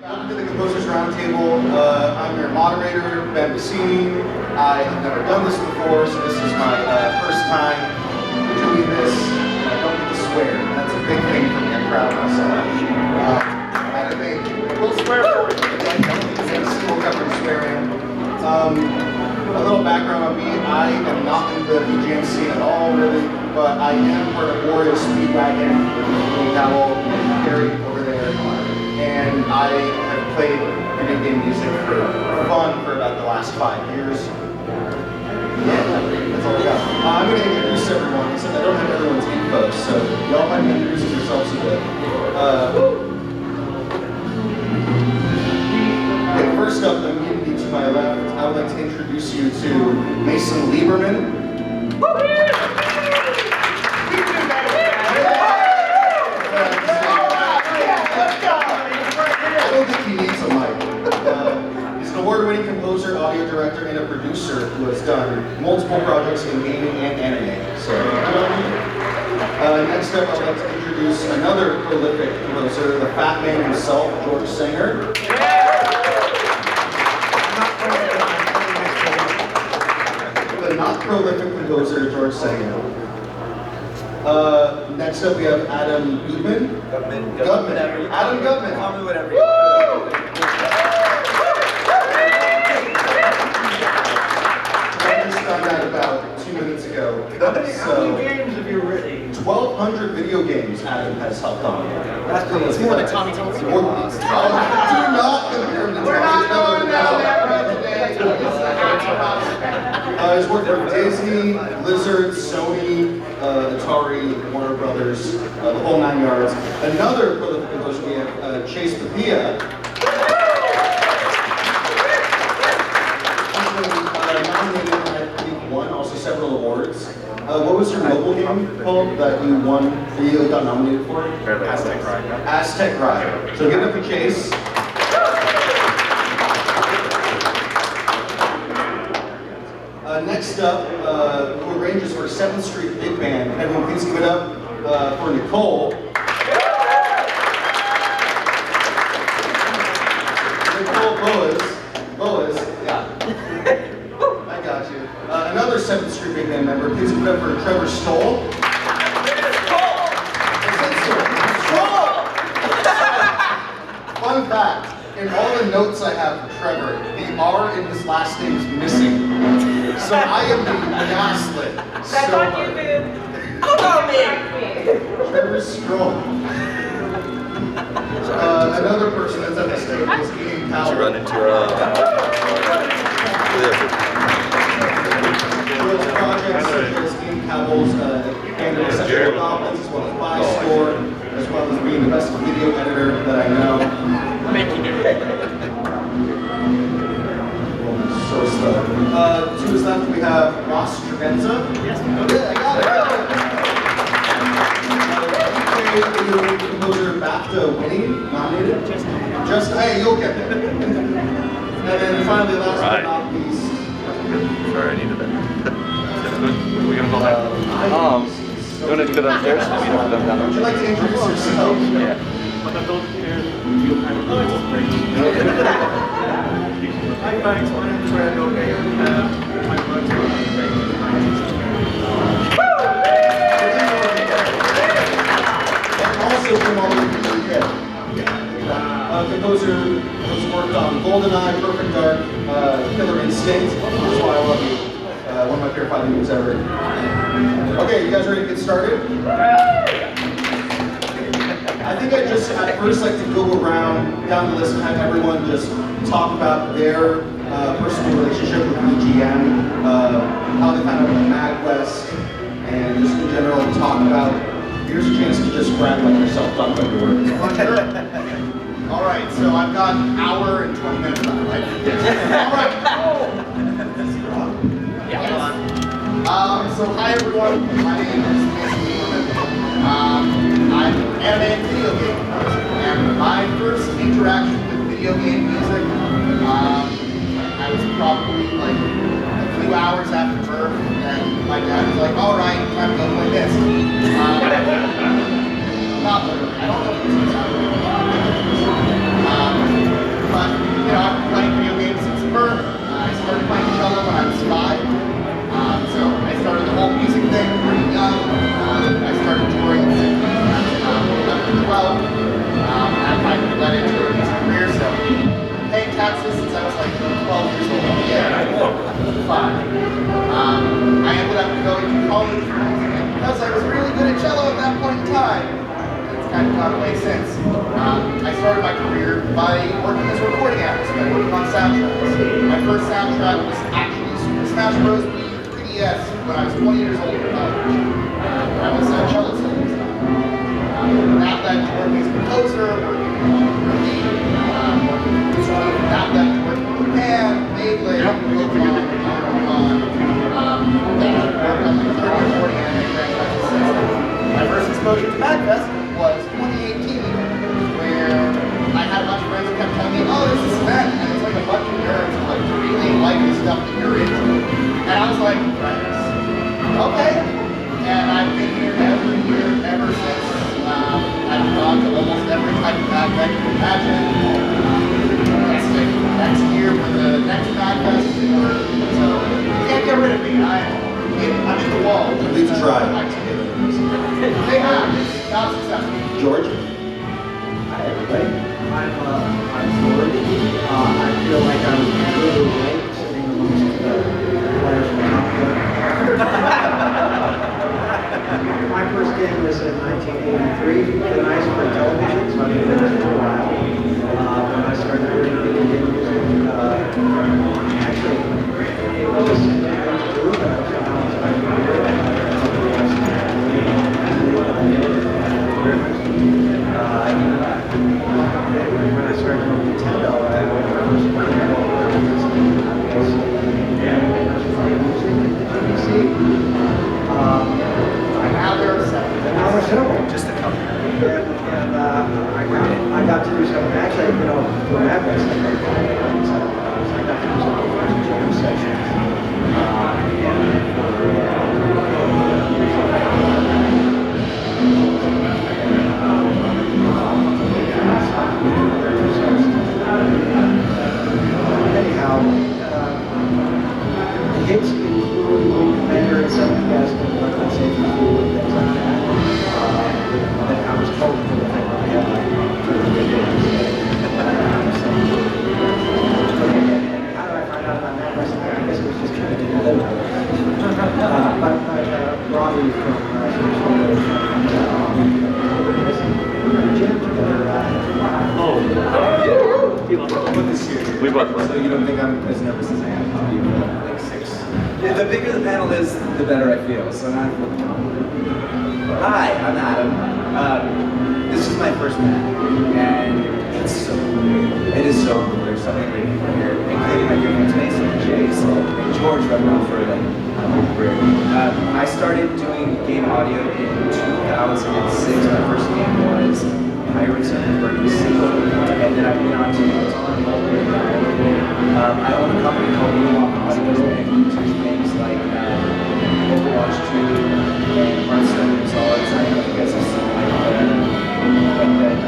Welcome to the Composers Roundtable. I'm your moderator, Ben Bassini. I have never done this before, so this is my first time doing this. I don't get to swear. That's a big thing for me. I'm proud of myself. We'll swear for you. We'll cover swearing. A little background on me. I am not in the BGM scene at all, really, but I am part of Oreo Speedwagon, Dowell, Gary over there, and I have played video game music for fun for about the last 5 years. Yeah, that's all I got. I'm going to introduce everyone, except I don't have everyone's info, so y'all might introduce yourselves a bit. Okay, first up, immediately to my left, I would like to introduce you to Mason Lieberman. I don't think he needs a mic. He's an award-winning composer, audio director, and a producer who has done multiple projects in gaming and anime. So, next up, I'd like to introduce another prolific composer, the fat man himself, George Sanger. The not prolific composer, George Sanger. Next up, we have Adam Gutman. Gutman. Adam Gutman. Call me whatever you want. I just found out about 2 minutes ago. How many games have you written? 1,200 video games Adam has helped on. That's pretty It's more than Tommy Tony. Do not compare him to We're not going down that road today. He's worked for Disney, Blizzard, Sony, Atari, Warner Brothers, the whole 9 yards. Another prolific composer we have, Chase Papilla. He's been nominated, and I believe won also several awards. What was your mobile game called that you won, that you got nominated for? Aztec Ride. Aztec Ride. So give it up for Chase. Next up, who arranges for 7th Street Big Band. Everyone please give it up for Nicole. Nicole Boas, yeah. I got you. Another 7th Street Big Band member. Please give it up for Trevor Stoll. Fun fact, in all the notes I have for Trevor, the R in his last name is missing. So I am being gaslit. That's so on you, dude. Oh, me! Trevor Strong. Another person that's at the stage is Ian Powell. Did you run into projects such as Ian Powell's Canada Sexual Goblins, as well as Buy Store, as well as being the best video editor that I know. Thank you. So stuck. To his left, we have Ross Trevenza. Yes. Okay, I got it. Composer BAFTA winning, nominated. Just, hey, you'll get there. And then finally, last but not least. Sorry, I needed that. We're gonna go back. You want to go downstairs? We don't have them down Would you like to introduce yourself? Yeah. Hi, thanks. My name is Randall Mayer. My work's on Also from all over the UK. Composer has worked on GoldenEye, Perfect Dark, Killer Instinct. That's why I love you. One of my favorite fighting games ever. Okay, you guys ready to get started? I think I just at first like to go around down the list and have everyone just talk about their personal relationship with BGM, how they found out about MAGWest, and just in general talk about. Here's a chance to just brag like yourself, talk about your work. All right, so I've got an hour and 20 minutes left, right? Yes. All right. So hi everyone, my name is Mason Lieberman. I'm an anime and video game composer, and my first interaction with video game music, I was probably like a few hours after birth, and my dad was like, all right, time to go play this. Not literally, I don't know if this is by working as a recording artist, by working on soundtracks. My first soundtrack was actually Super Smash Bros. 3DS when I was 20 years old in college. I was a cello player. That led to working as a composer, working on Ruby, that led to working with Japan, Beyblade, Pokemon, then I worked on like 30 or 40 anime franchises. My first exposure to MAGFest was 2018, where I had a bunch of friends who kept telling me, oh, there's this event, and it's like a bunch of nerds who like really like the stuff that you're into. And I was like, okay. And I've been here every year ever since. I've gone to almost every type of MAGFest you can imagine. Next year for the next MAGFest. So you can't get rid of me. I'm in the wall. We've tried. They have. It's not successful. George? Hi everybody. I'm George. I feel like I'm really late sitting amongst the players from My first game was in 1983. The nice for television, so I've been doing it for a while. When I started doing video game music, actually, it was things to do, but I was when I started on Nintendo, I went first Now there are seven. now we're several. Just a couple. And I got to do something. Actually, for MAGWest, I got to do some of the first jam sessions. Anyhow, the hits include Commander and 7th and let's say things like that. That I was told for the thing I had how did I find out about MAGWest? I guess it was just kind of in the middle. But Robbie from Jim We both won. So you don't think I'm as nervous as I am to be like 6? The bigger the panel is, the better I feel. So now hi, I'm Adam. This is my first Mac, and it's so cool. It is so cool. There's so many great people here, including my good friends Mason and Jay, so and George, who I've known for like my whole career. I started doing game audio in 2006. My first game was Pirates of the Caribbean Sea, and then I went on to I own a company called Audio, and we do things like Overwatch 2 and Hearthstone and Solids. I don't know if you guys have seen like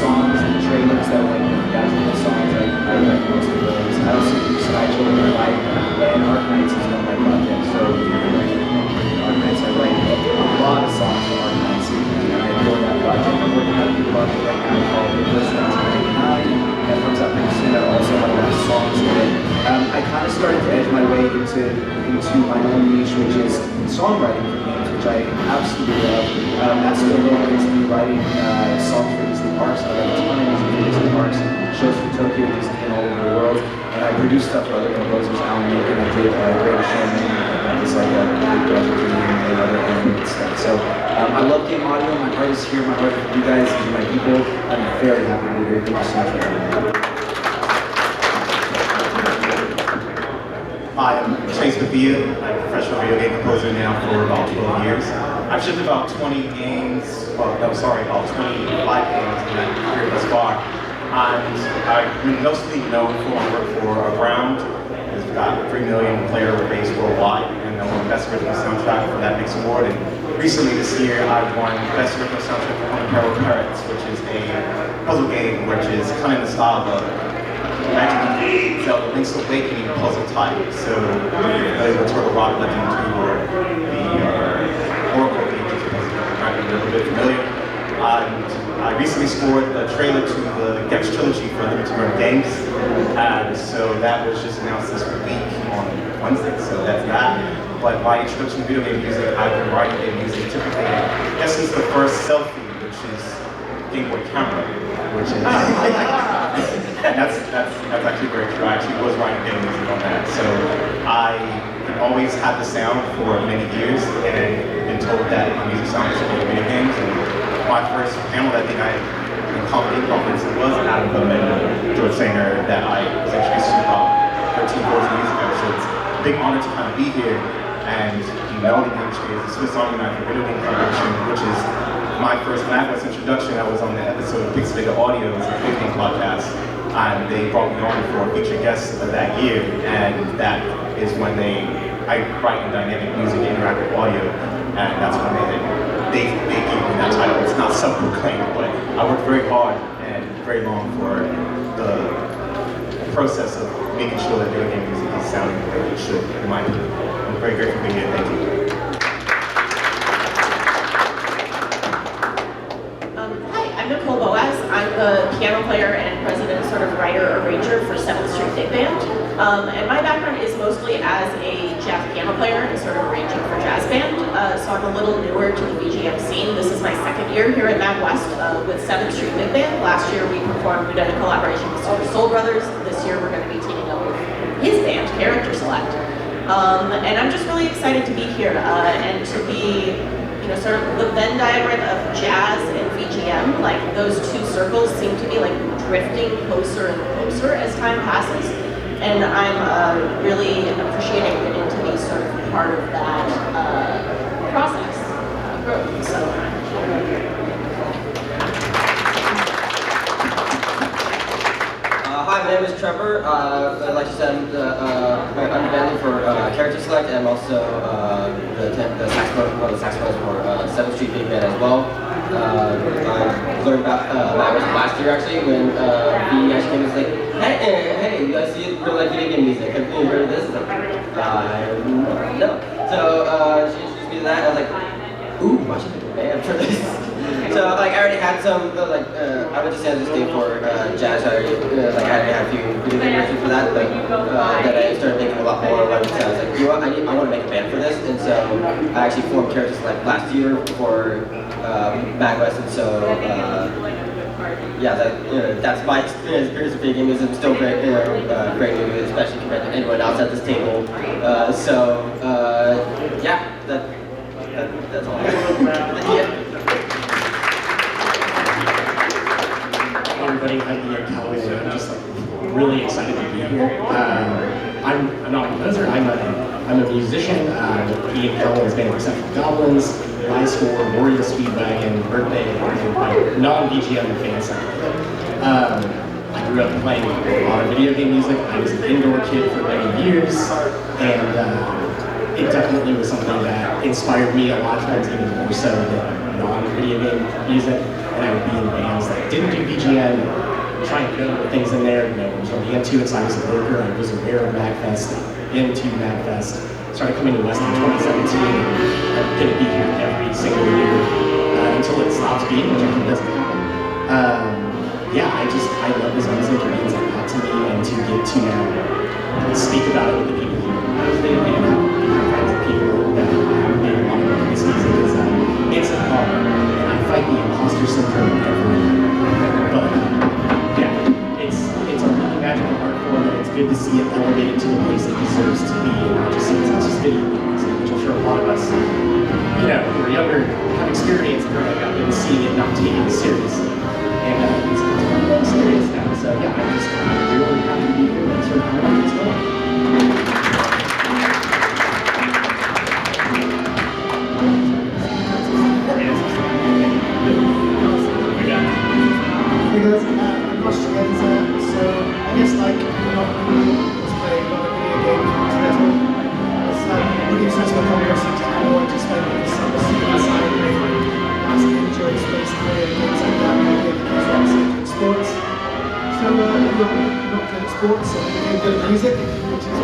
songs and trailers that like the theatrical songs. I write most of those. I also do Skychildren Light and Arc Knights is one of my projects. So if you're familiar with Arc Knights, I write a lot of songs for Arc Knights, and I enjoy that project. I'm working on a new project right now called Listen to 99 that comes out pretty soon. I also have a lot of songs in it. I kind of started to edge my way into my own niche, which is songwriting for games, which I absolutely love. That's still going into me writing songs for Disney parks. I write a ton of music for Disney parks, shows for Tokyo, Disney, and all over the world. And I produce stuff for other composers, Alan Meek, and I did Great Showman, and it's like a big project for me and other animated stuff. So I love game audio. My heart is here. My heart is with you guys and my people. I'm very happy to be here. Thank you so much for having me. Hi, I'm Chase Bethia. I'm a professional video game composer now for about 12 years. I've shipped about 20 games, about 25 games in that career thus far. And I'm mostly known for my work for Around. It's got 3 million player base worldwide, and I won Best Original Soundtrack for that Mix Award. And recently this year, I won Best Original Soundtrack for Unparalleled Parrots, which is a puzzle game which is kind of in the style of Zelda Link's Awakening puzzle type. So the Turtle Rock Legend 2 or the Oracle Ages puzzle, might be a little bit familiar. And I recently scored a trailer to the Gex trilogy for Limited Run Games. And so that was just announced this week on Wednesday, so that's that. But my introduction to video game music, I've been writing game music typically, I guess since the first selfie, which is Game Boy camera, which is always had the sound for many years and been told that my music sounds like video games. And my first panel that I think I in comedy conference was Adam and George Sanger that I was introduced to about 13, 14 years ago. So it's a big honor to kind of be here and be melding the industry as a Swiss Army knife for video game production, which is my first MAGWest introduction. I was on the episode of Pixelated Audio, it's a video game podcast, and they brought me on for a featured guest of that year, and that is when I write in dynamic music, interactive audio, and that's when they gave me that title. It's not self-proclaimed, but I worked very hard and very long for the process of making sure that video game music is sounding the way it should, in my opinion. I'm very grateful to be here. Thank you. I'm Nicole Boaz. I'm the piano player and president, sort of writer, arranger for 7th Street Big Band. And my background is mostly as a jazz piano player and sort of arranging for jazz band. So I'm a little newer to the VGM scene. This is my second year here at MAGWest with 7th Street Big Band. Last year we performed, we did a collaboration with Super Soul Brothers. This year we're going to be teaming up with his band, Character Select. And I'm just really excited to be here and to be sort of the Venn diagram of jazz and VGM, like those two circles seem to be like drifting closer and closer as time passes. And I'm really appreciating getting to be sort of part of that process growth. So. Hi, my name is Trevor. Like you said, I'm band for Character Select, and I'm also the saxophone, one of the saxophones for 7th Street Big Band as well. I learned about MAGWest last year actually when V actually came and was like, hey, you guys see it really like video game music? Have you heard of this? No. So she introduced me to that, and I was like, ooh, I should make a band for this. So like I already had some I went to San Francisco for jazz. I already I already had a few video game versions for that, but then I started thinking a lot more about it. So I was like, you know what, I want to make a band for this, and so I actually formed Characters like last year for MAGWest, and so yeah, that's my experience with video games. I'm still great, great new, especially compared to anyone else at this table. Yeah, that's all I have. Everybody, I'm Ian Calloway, and I'm just really excited to be here. I'm not a composer, I'm a musician. Ian Calloway's band Exceptional Goblins, My Score, Warrior Speedwagon, Birthday, and my non-VGM fan side. I grew up playing a lot of video game music. I was an indoor kid for many years, and it definitely was something that inspired me a lot of times, even more so than non-video game music. And I would be in bands that didn't do VGM, try and code things in there, was really into it. So I was a worker, I was aware of MAGFest, into MAGFest. Started coming to West in 2017, and I'm going to be here every single year until it stops being, which I think doesn't happen. Yeah, I love this music. It means a lot to me, and to get to speak about it with the people who know it and become friends with people that have been along with this music is it's an honor. Fight the imposter syndrome everywhere. But yeah, it's a really magical art form, and it's good to see it elevated to the place it deserves to be, and not just see it's not just video games, which I'm sure a lot of us, who are younger, have experienced growing up and seeing it not taken seriously. And it's really serious now. So yeah, I'm really happy to be here and sort of how it's going. Because I'm Ross Together, so I guess like a lot of people was playing a lot of video games. It's really successful conversations and more just like some of the side of last enjoy space career and things like that, maybe in sports. So I'm not good at sports, so I'm good at music, which is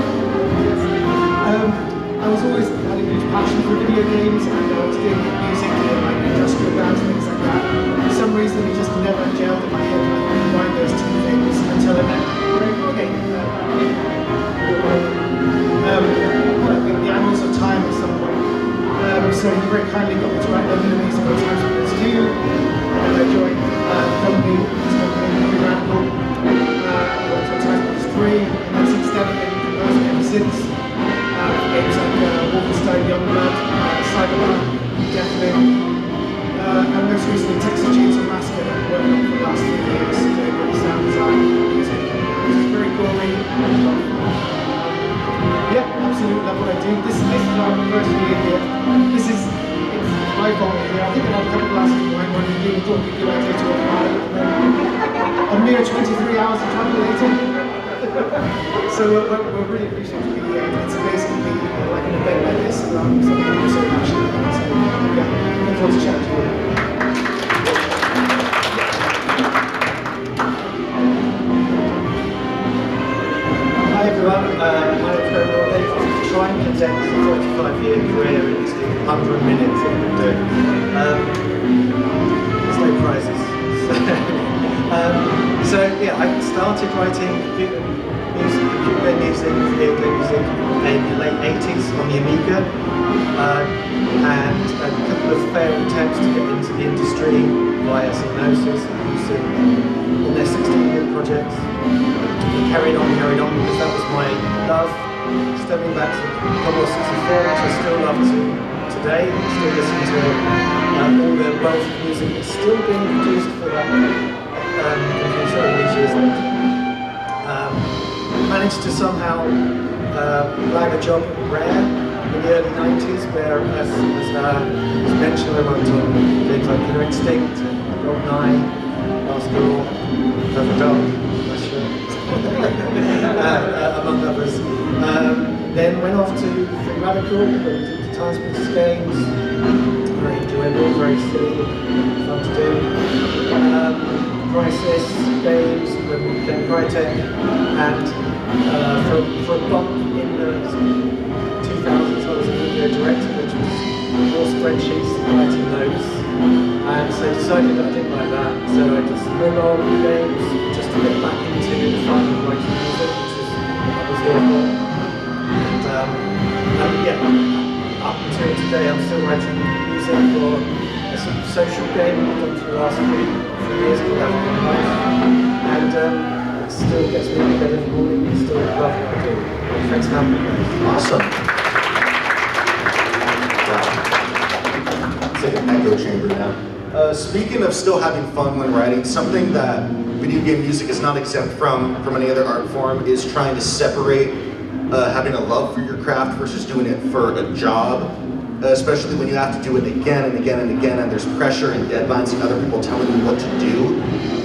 I was always had a huge passion for video games, and I was doing music in like industrial bands and things like that. For some reason, it just never gelled in my head. I combined those two things until I met Greg. The Annals of Time at some point. So he very kindly got me to write them in music on Times for This Too. And I joined the company, this company, Really Radical. I worked on Times for This 3, and then since then I've been composing ever since. Games like thought it'd be a good idea to apply. A mere 23 hours of travel later. So we're really appreciative of the it's amazing to be like an event like this, something we're so passionate about. So yeah, look forward to chatting to you. Hi everyone, my name's Graham Rowley. I'm trying to condense a 45-year career into 100 minutes of the doing. There's no prizes. So yeah, I started writing computer music, video game music in the late 80s on the Amiga, and a couple of failed attempts to get into the industry via Psygnosis and using on their 16-bit projects. Carried on because that was my love, stemming back to Commodore 64, which I still love to today. Still listen to all the wealth of music that's still being produced for that computer all these years later. Managed to somehow land a job at Rare in the early 90s, where, as mentioned, I worked on games like Killer Instinct, GoldenEye, Last Duel, Perfect Dark, among others. Then went off to Free Radical, where we did the Time Splitters games, very enjoyable, very silly, fun to do. Crisis games, when we became Crytek, and for a bump in the 2000s I was a video director, which was more spreadsheets, writing notes, and so decided that I didn't like that, so I did some mobile games just to get back into the fun of writing music, which was what I was here for. And yeah, up until today I'm still writing music for a sort of social game I've done for the last few years called African Life, and it still gets me out of bed every morning and still love what I do. Thanks for having me. Awesome. Wow. It's like an echo chamber now. Speaking of still having fun when writing, something that video game music is not exempt from any other art form is trying to separate having a love for your craft versus doing it for a job. Especially when you have to do it again and again and again, and there's pressure and deadlines and other people telling you what to do,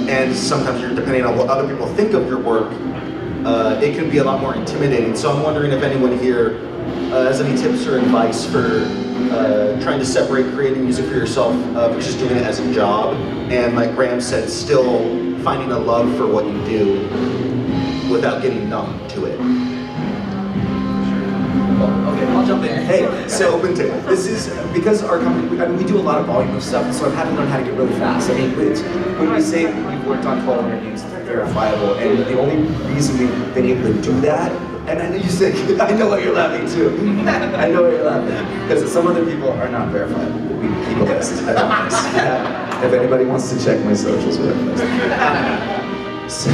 and sometimes you're depending on what other people think of your work, it can be a lot more intimidating. So I'm wondering if anyone here has any tips or advice for trying to separate creating music for yourself versus doing it as a job, and like Graham said, still finding a love for what you do without getting numb to it. Okay, I'll jump in. Hey, so this is because our company, we do a lot of volume of stuff, so I've had to learn how to get really fast. I mean, when we say we've worked on 1,200 games, it's verifiable, and the only reason we've been able to do that, and I know you said, I know why you're laughing too. I know why you're laughing, because some other people are not verifiable. We keep a list. If anybody wants to check my socials, we have a list.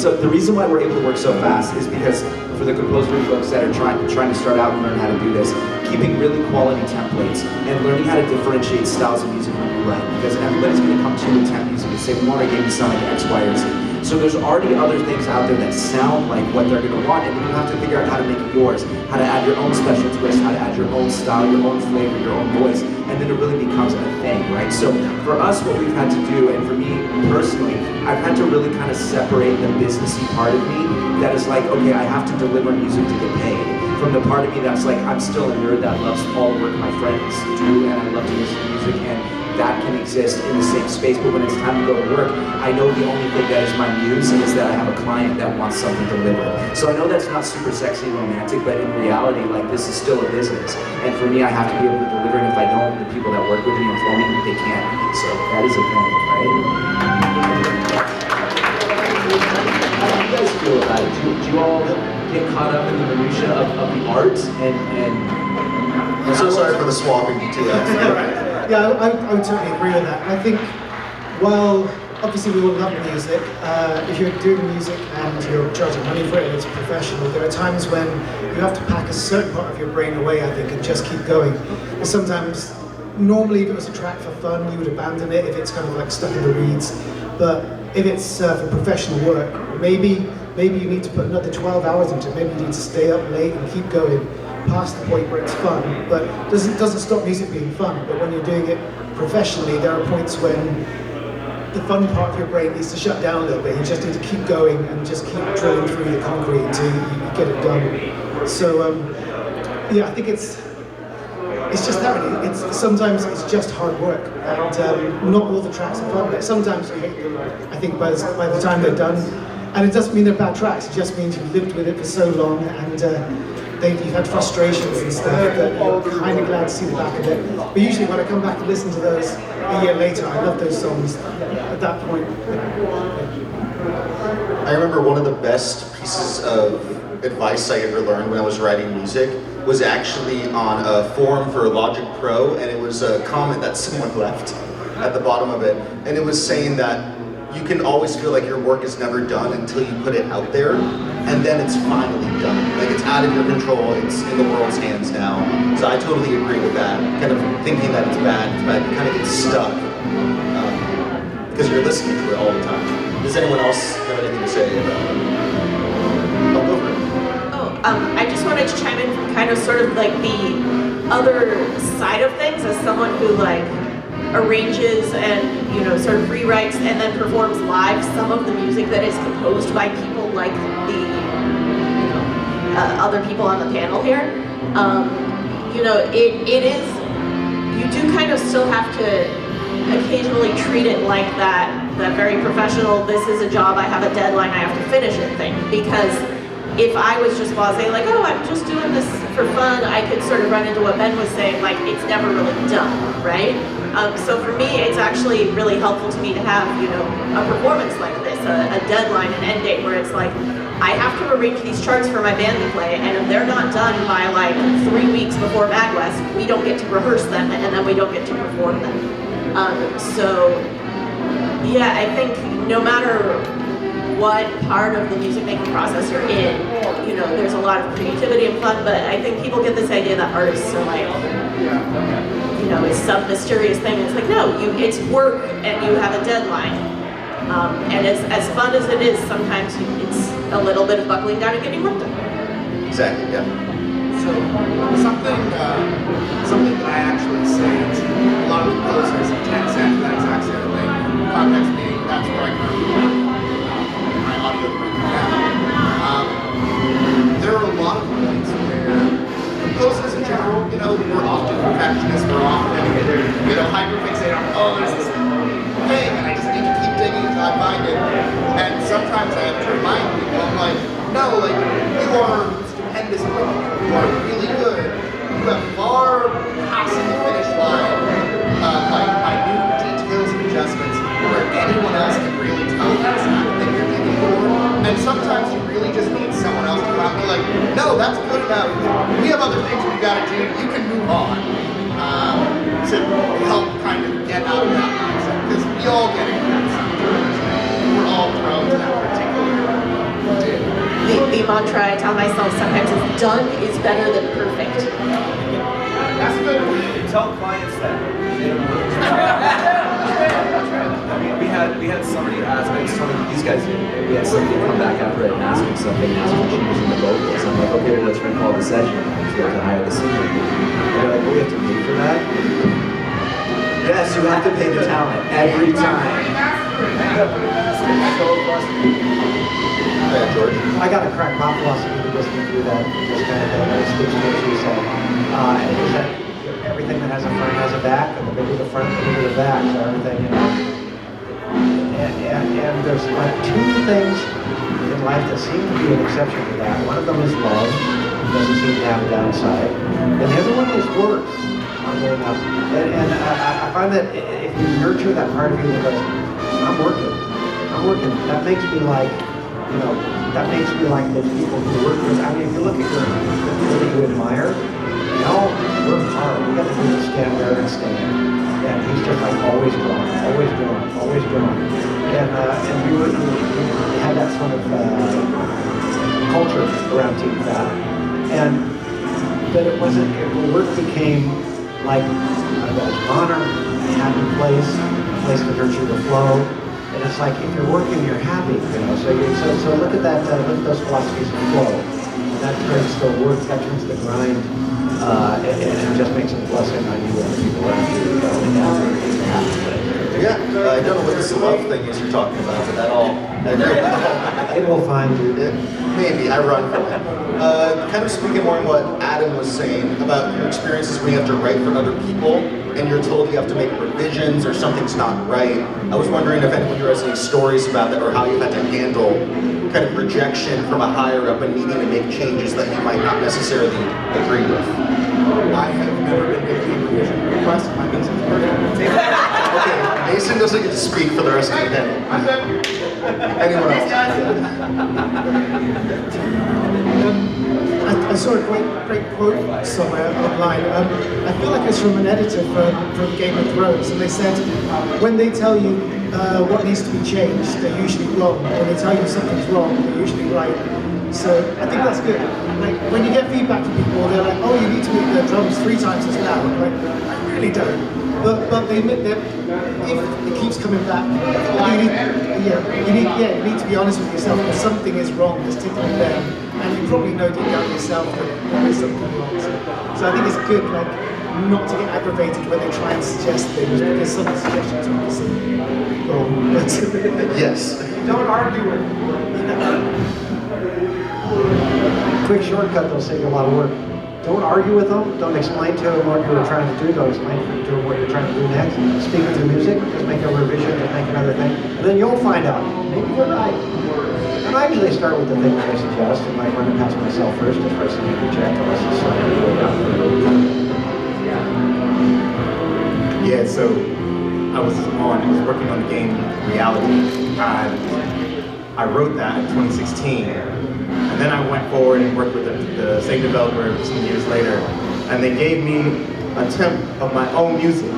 So the reason why we're able to work so fast is because for the composer folks that are trying to start out and learn how to do this, keeping really quality templates and learning how to differentiate styles of music when you write. Because everybody's going to come to you with temp music and say, we want our game to sound like X, Y, or Z. So there's already other things out there that sound like what they're going to want, and you have to figure out how to make it yours, how to add your own special twist, how to add your own style, your own flavor, your own voice, and then it really becomes a thing, right? So for us, what we've had to do, and for me personally, I've had to really kind of separate the businessy part of me that is like, okay, I have to deliver music to get paid, from the part of me that's like, I'm still a nerd that loves all the work my friends do, and I love to listen to music, and that can exist in the same space, but when it's time to go to work, I know the only thing that is my muse is that I have a client that wants something delivered. So I know that's not super sexy and romantic, but in reality, like, this is still a business. And for me, I have to be able to deliver, and if I don't, the people that work with me and for me, they can't. So that is a thing, right? How do you guys feel about it? Do you all get caught up in the minutia of the art and I'm so sorry for the swapping too. Yeah, I would totally agree with that. I think, while obviously we all love music, if you're doing music and you're charging money for it and it's professional, there are times when you have to pack a certain part of your brain away, I think, and just keep going. And sometimes, normally if it was a track for fun, you would abandon it if it's kind of like stuck in the weeds. But if it's for professional work, maybe you need to put another 12 hours into it. Maybe you need to stay up late and keep going past the point where it's fun, but doesn't stop music being fun. But when you're doing it professionally, there are points when the fun part of your brain needs to shut down a little bit. You just need to keep going and just keep drilling through the concrete until you get it done. So yeah, I think it's just that really. Sometimes it's just hard work, and not all the tracks are fun. But sometimes you hate them, I think, by the time they're done. And it doesn't mean they're bad tracks, it just means you've lived with it for so long, and you've had frustrations and stuff that you're kind of glad to see the back of it. But usually when I come back and listen to those a year later, I love those songs at that point. I remember one of the best pieces of advice I ever learned when I was writing music was actually on a forum for Logic Pro, and it was a comment that someone left at the bottom of it, and it was saying that you can always feel like your work is never done until you put it out there, and then it's finally done. Like, it's out of your control, it's in the world's hands now. So I totally agree with that. Kind of thinking that it's bad, you kind of get stuck because you're listening to it all the time. Does anyone else have anything to say about it? Oh, go for it. I just wanted to chime in from kind of sort of like the other side of things as someone who like arranges and, you know, sort of rewrites and then performs live some of the music that is composed by people like the, you know, other people on the panel here. You know, it is, you do kind of still have to occasionally treat it like that very professional, this is a job, I have a deadline, I have to finish it thing. Because if I was just blasé, like, oh, I'm just doing this for fun, I could sort of run into what Ben was saying, like, it's never really done, right? So for me, it's actually really helpful to me to have, you know, a performance like this, a deadline, an end date, where it's like, I have to arrange these charts for my band to play, and if they're not done by like 3 weeks before MAGWest, we don't get to rehearse them, and then we don't get to perform them. So, yeah, I think no matter what part of the music making process you're in, you know, there's a lot of creativity and fun, but I think people get this idea that artists are like, you know, it's some mysterious thing. It's like, no, it's work and you have a deadline. And as fun as it is, sometimes it's a little bit of buckling down and getting work done. Exactly, yeah. So something that I actually say to a lot of composers and tend to that exact same thing. Context being, that's where I currently am. My audio right now. There are a lot of points where composers in general, you know, we're often perfectionists, we're often, you know, hyperfixated on, oh, there's this thing, and I just need to keep digging until I find it. And sometimes I have to remind people, I'm like, no, like, you are stupendous, you are really good. You have far past the finish line, like minute details and adjustments, where anyone else can really tell the exact thing you're digging for. And sometimes you really just need someone else to come out and be like, no, that's good enough. We have other things we've got to do. You can move on. To help kind of get out of that mindset. Because we all get into that sometimes. We're all prone to that particular dip. The mantra I tell myself sometimes is done is better than perfect. That's good. Tell clients that. We had somebody ask, like some of these guys did. We had somebody come back after it and ask him something, ask him if using the vocals. I'm like, okay, well, let's recall the session. So we have to hire the singer. They're like, well, we have to pay for that? Yes, you have to pay the talent every time. George? I got a crack my philosophy to just do that, just kind of thing, like Steve Smith said. And is that everything that has a front has a back, and the bigger the front, the bigger the back, so everything, you know. And there's like two things in life that seem to be an exception to that. One of them is love, it doesn't seem to have a downside. And the other one is work on going up. And I find that if you nurture that part of you that goes, I'm working, that makes me like, you know, that makes me like those people who work with. I mean, if you look at the people that you admire, they all work hard. We got to do the stand there and stand. And he's just like always growing, always growing, always growing. And we had that sort of culture around Team Fat. And that it wasn't, work became like an honor, a happy place, a place to nurture the flow. And it's like, if you're working, you're happy, you know. So look at that, look at those philosophies of flow. And that turns the work, that turns the grind, and it just makes it a blessing on you and the people around you. You know? Yeah, I don't know what this love thing is you're talking about, but that all, I agree. It will find you. Maybe, I run from it. Kind of speaking more on what Adam was saying about your experiences when you have to write for other people, and you're told you have to make revisions or something's not right. I was wondering if anyone here has any stories about that, or how you had to handle kind of rejection from a higher up and needing to make changes that you might not necessarily agree with. I have never been given a revision request. My music's perfect. Okay, Mason doesn't get to speak for the rest of the panel. I'm done. Anyone else? I saw a great quote somewhere online. I feel like it's from an editor from Game of Thrones, and they said, when they tell you what needs to be changed, they're usually wrong. When they tell you something's wrong, they're usually right. So I think that's good. Like when you get feedback from people, they're like, "Oh, you need to make the drums 3 times as loud." I'm like, I really don't. But they admit that if it keeps coming back, you need to be honest with yourself. If something is wrong, there's tickling there, and you probably know deep down yourself that there is something wrong. So I think it's good, like, not to get aggravated when they try and suggest things, because some suggestions are obviously wrong. Yes. Don't argue with me. Quick shortcut, they'll save you a lot of work. Don't argue with them. Don't explain to them what you were trying to do. Don't explain to them what you're trying to do next. Speak with the music. Just make a revision. Just make another thing. And then you'll find out. Maybe you're right. And I usually start with the thing that I suggest and like run it past myself first, just for something to reject unless it's something. Yeah, so I was working on the game Reality, and I wrote that in 2016. And then I went forward and worked with the same developer some years later, and they gave me a temp of my own music.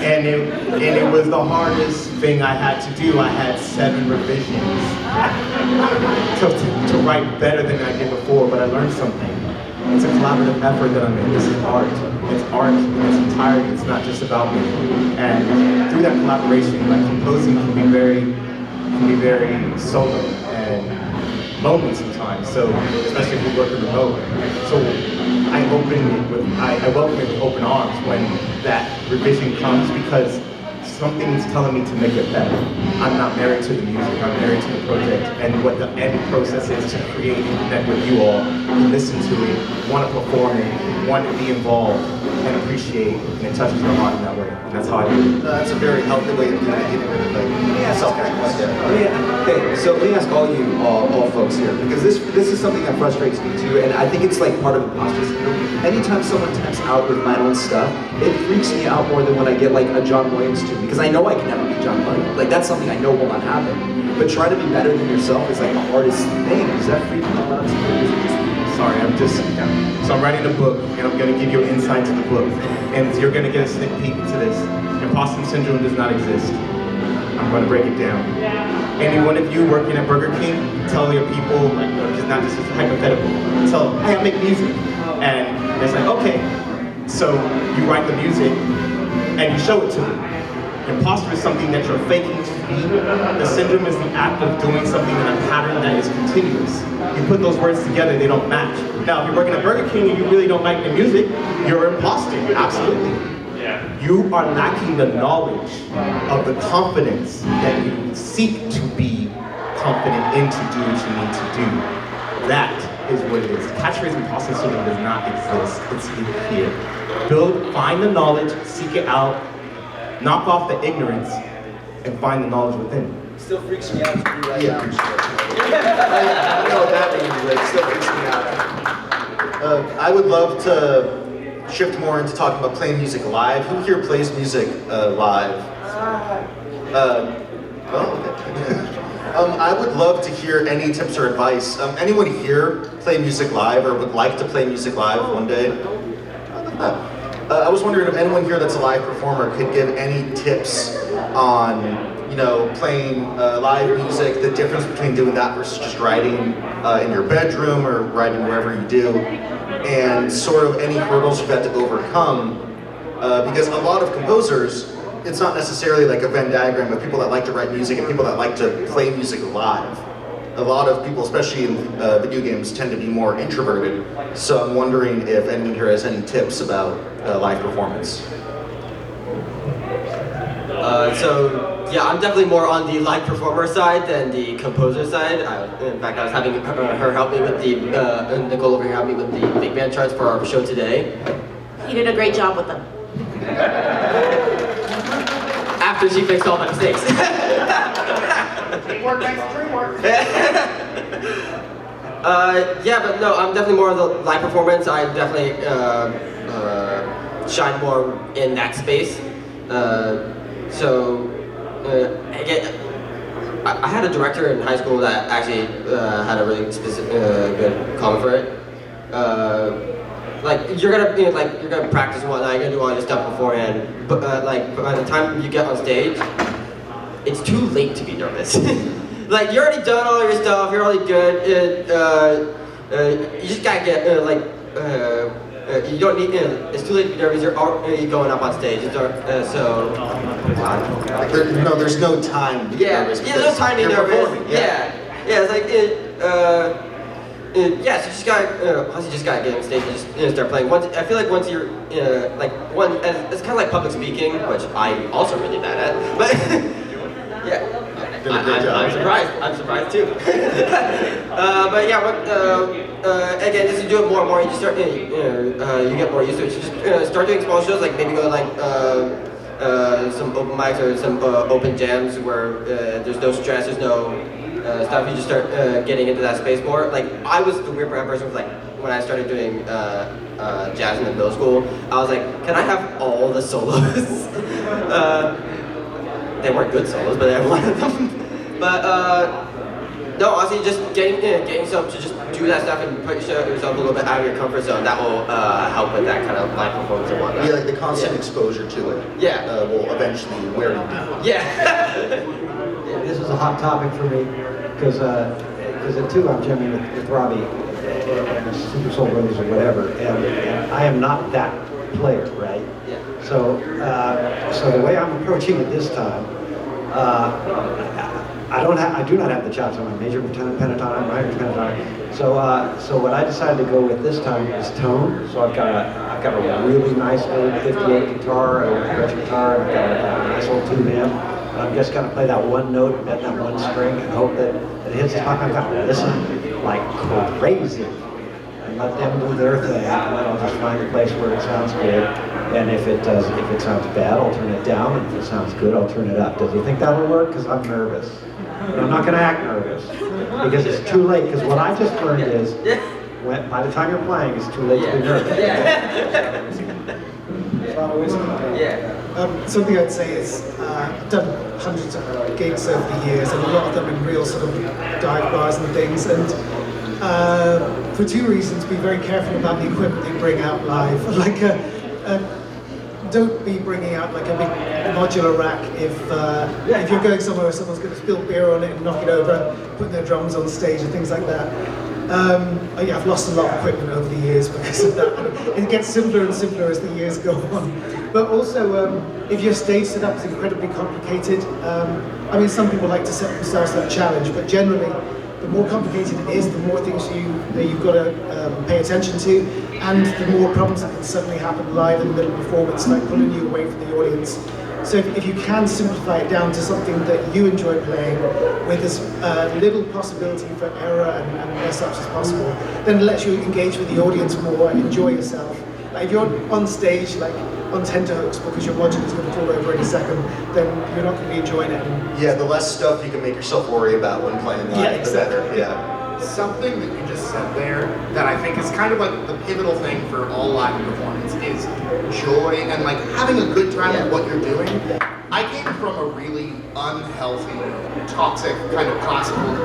And it was the hardest thing I had to do. I had 7 revisions to write better than I did before, but I learned something. It's a collaborative effort that I'm in. This is art. It's art in its entirety. It's not just about me. And through that collaboration, like composing can be very solo and lonely sometimes. So especially if we're working remote. So I welcome it with open arms when that revision comes, because something's telling me to make it better. I'm not married to the music, I'm married to the project, and what the end process is to create and connect with you all, listen to it, want to perform it, want to be involved, and appreciate, and it touches your heart in that way. And that's how I do it. That's a very healthy way of doing it, like self-expression. Okay, so let me ask all you, all folks here, because this is something that frustrates me too, and I think it's like part of imposter syndrome. Anytime someone taps out with my own stuff, it freaks me out more than when I get like a John Williams tune, because I know I can never be John Williams. Like that's something I know will not happen. But try to be better than yourself is like the hardest thing. Does that freak you out? Sorry, so I'm writing a book, and I'm going to give you an insight to the book, and you're going to get a sneak peek to this. Imposter syndrome does not exist. I'm going to break it down. Any one of you working at Burger King, tell your people, like, it's not just hypothetical, tell them, hey, I make music. And it's like, okay, so you write the music, and you show it to them. Imposter is something that you're faking to be. The syndrome is the act of doing something in a pattern that is continuous. You put those words together, they don't match. Now, if you're working at Burger King and you really don't like the music, you're imposting, absolutely. You are lacking the knowledge of the confidence that you seek to be confident in to do what you need to do. That is what it is. The catchphrase imposter syndrome does not exist. It's in here. Find the knowledge, seek it out, knock off the ignorance, and find the knowledge within. Still freaks me out to do right now. I don't know what that means, but it still freaks me out. I would love to shift more into talking about playing music live. Who here plays music live? I would love to hear any tips or advice. Anyone here play music live or would like to play music live one day? I was wondering if anyone here that's a live performer could give any tips on, playing live music, the difference between doing that versus just writing in your bedroom or writing wherever you do, and sort of any hurdles you've had to overcome. Because a lot of composers, it's not necessarily like a Venn diagram of people that like to write music and people that like to play music live. a lot of people, especially in video games, tend to be more introverted. So I'm wondering if anyone here has any tips about live performance. So yeah, I'm definitely more on the live performer side than the composer side. In fact, I was having her help me with the Nicole over here help me with the big band charts for our show today. You did a great job with them. After she fixed all my mistakes. Teamwork makes the dream work. Yeah, but no, I'm definitely more of the live performance. I definitely shine more in that space. I had a director in high school that actually had a really specific, good comment for it. Like you're gonna you're gonna practice and whatnot. You're gonna do all your stuff beforehand, but like by the time you get on stage, it's too late to be nervous. Like you're already done all your stuff. You're already good. You just gotta get you don't need. It's too late to be nervous. You're already going up on stage. There's no time to get nervous. Yeah, there's no time to be nervous. Yeah, it's like so you just gotta get on stage and just start playing. I feel like once you're it's kind of like public speaking, which I'm also really bad at. But yeah, I'm surprised too. But yeah, again, just to do it more and more, you just start, you get more used to it. You just start doing small shows, like maybe go to some open mics or some open jams where there's no stress, there's no stuff. You just start getting into that space more. Like I was the weird person with when I started doing jazz in the middle school, I was like, can I have all the solos? They weren't good solos, but I wanted them. But no, honestly, just getting yourself to just do that stuff and put yourself a little bit out of your comfort zone. That will help with that kind of live performance and whatnot. Yeah, like the constant exposure to it. Yeah. Will eventually wear you down. Yeah. This is a hot topic for me because at 2 I'm jamming with Robbie and the Super Soul Brothers or whatever, and I am not that player, right? Yeah. So the way I'm approaching it this time, I do not have the chops. I'm a major pentatonic, minor pentatonic. So what I decided to go with this time is tone. So I've got a really nice old 58 guitar, an Gretsch guitar, and I've got a nice old tube amp. And I'm just gonna play that one note, bend that one string, and hope that it hits the top. I'm gonna listen like crazy and let them do their thing, and then I'll just find a place where it sounds good. And if it sounds bad, I'll turn it down. And if it sounds good, I'll turn it up. Does he think that'll work? Because I'm nervous. But I'm not going to act nervous because it's too late. Because what I just learned is, by the time you're playing, it's too late to be nervous. Something I'd say is I've done hundreds of gigs over the years, and a lot of them in real sort of dive bars and things. And for 2 reasons, be very careful about the equipment you bring out live. Don't be bringing out like a big modular rack if you're going somewhere where someone's going to spill beer on it and knock it over, put their drums on stage and things like that. I've lost a lot of equipment over the years because of that. It gets simpler and simpler as the years go on. But also, if your stage setup is incredibly complicated, some people like to set themselves that challenge, but generally, the more complicated it is, the more things you've got to pay attention to, and the more problems that can suddenly happen live in the middle of performance, like pulling you away from the audience. So if you can simplify it down to something that you enjoy playing with as little possibility for error and mess-ups as possible, then it lets you engage with the audience more, enjoy yourself. Like if you're on stage, like on tenterhooks because your modular is going to fall over any second, then you're not going to be enjoying it. Yeah, the less stuff you can make yourself worry about when playing live, the better. Yeah. Something that you just said there that I think is kind of like the pivotal thing for all live performance is joy and like having a good time with what you're doing. I came from a really unhealthy, toxic kind of classical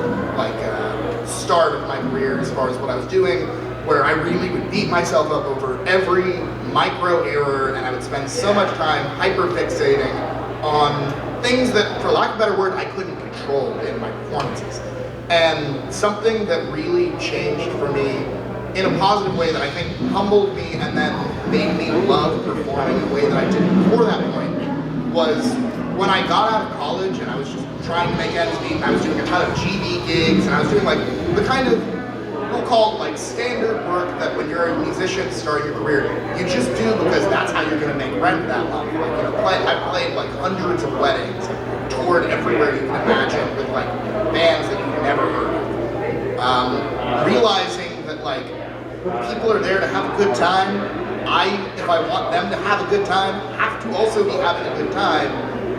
start of my career as far as what I was doing, where I really would beat myself up over every micro error, and I would spend so much time hyper-fixating on things that, for lack of a better word, I couldn't control in my performances. And something that really changed for me in a positive way that I think humbled me and then made me love performing the way that I did before that point was when I got out of college and I was just trying to make ends meet. I was doing a ton of GD gigs, and I was doing like the kind of, we'll call it like standard work that when you're a musician starting your career, you just do because that's how you're gonna make rent that month. Like, you know, I played like hundreds of weddings, toured everywhere you can imagine with like bands that you've never heard of. Realizing that like people are there to have a good time. If I want them to have a good time, have to also be having a good time.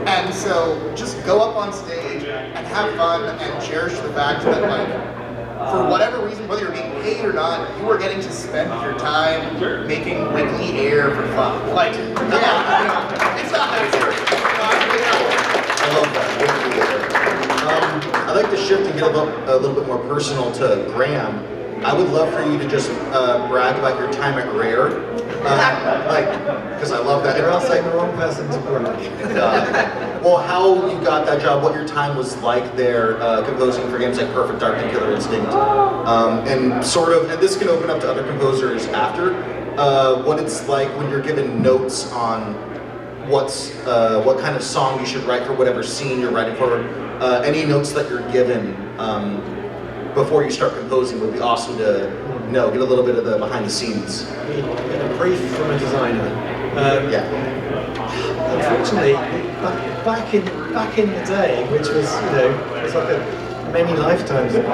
And so just go up on stage and have fun and cherish the fact that like, for whatever reason, whether you're being paid or not, you are getting to spend your time making wiggly air for fun. Like, yeah, you know, it's not that serious. I love that. I'd like to shift and get a little bit more personal to Graham. I would love for you to just brag about your time at Rare, because I love that. You're also the wrong person to brag. Well, how you got that job, what your time was like there, composing for games like Perfect Dark and Killer Instinct, and sort of, and this can open up to other composers after, what it's like when you're given notes on what kind of song you should write for whatever scene you're writing for. Any notes that you're given before you start composing would be awesome to know. Get a little bit of the behind the scenes. Get a brief from a designer. Yeah. Unfortunately, back in the day, which was, you know, it's like many lifetimes ago,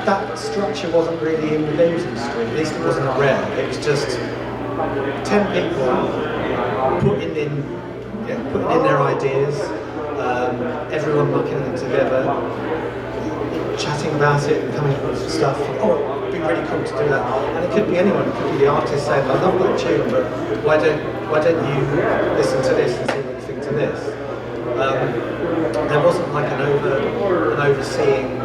that structure wasn't really in the games industry. At least it wasn't Rare. It was just 10 people putting in their ideas, everyone mucking them together, chatting about it and coming up with stuff. Oh, it'd be really cool to do that. And it could be anyone. It could be the artist saying, I love that tune, but why don't you listen to this and see what you think to this? There wasn't like an overseeing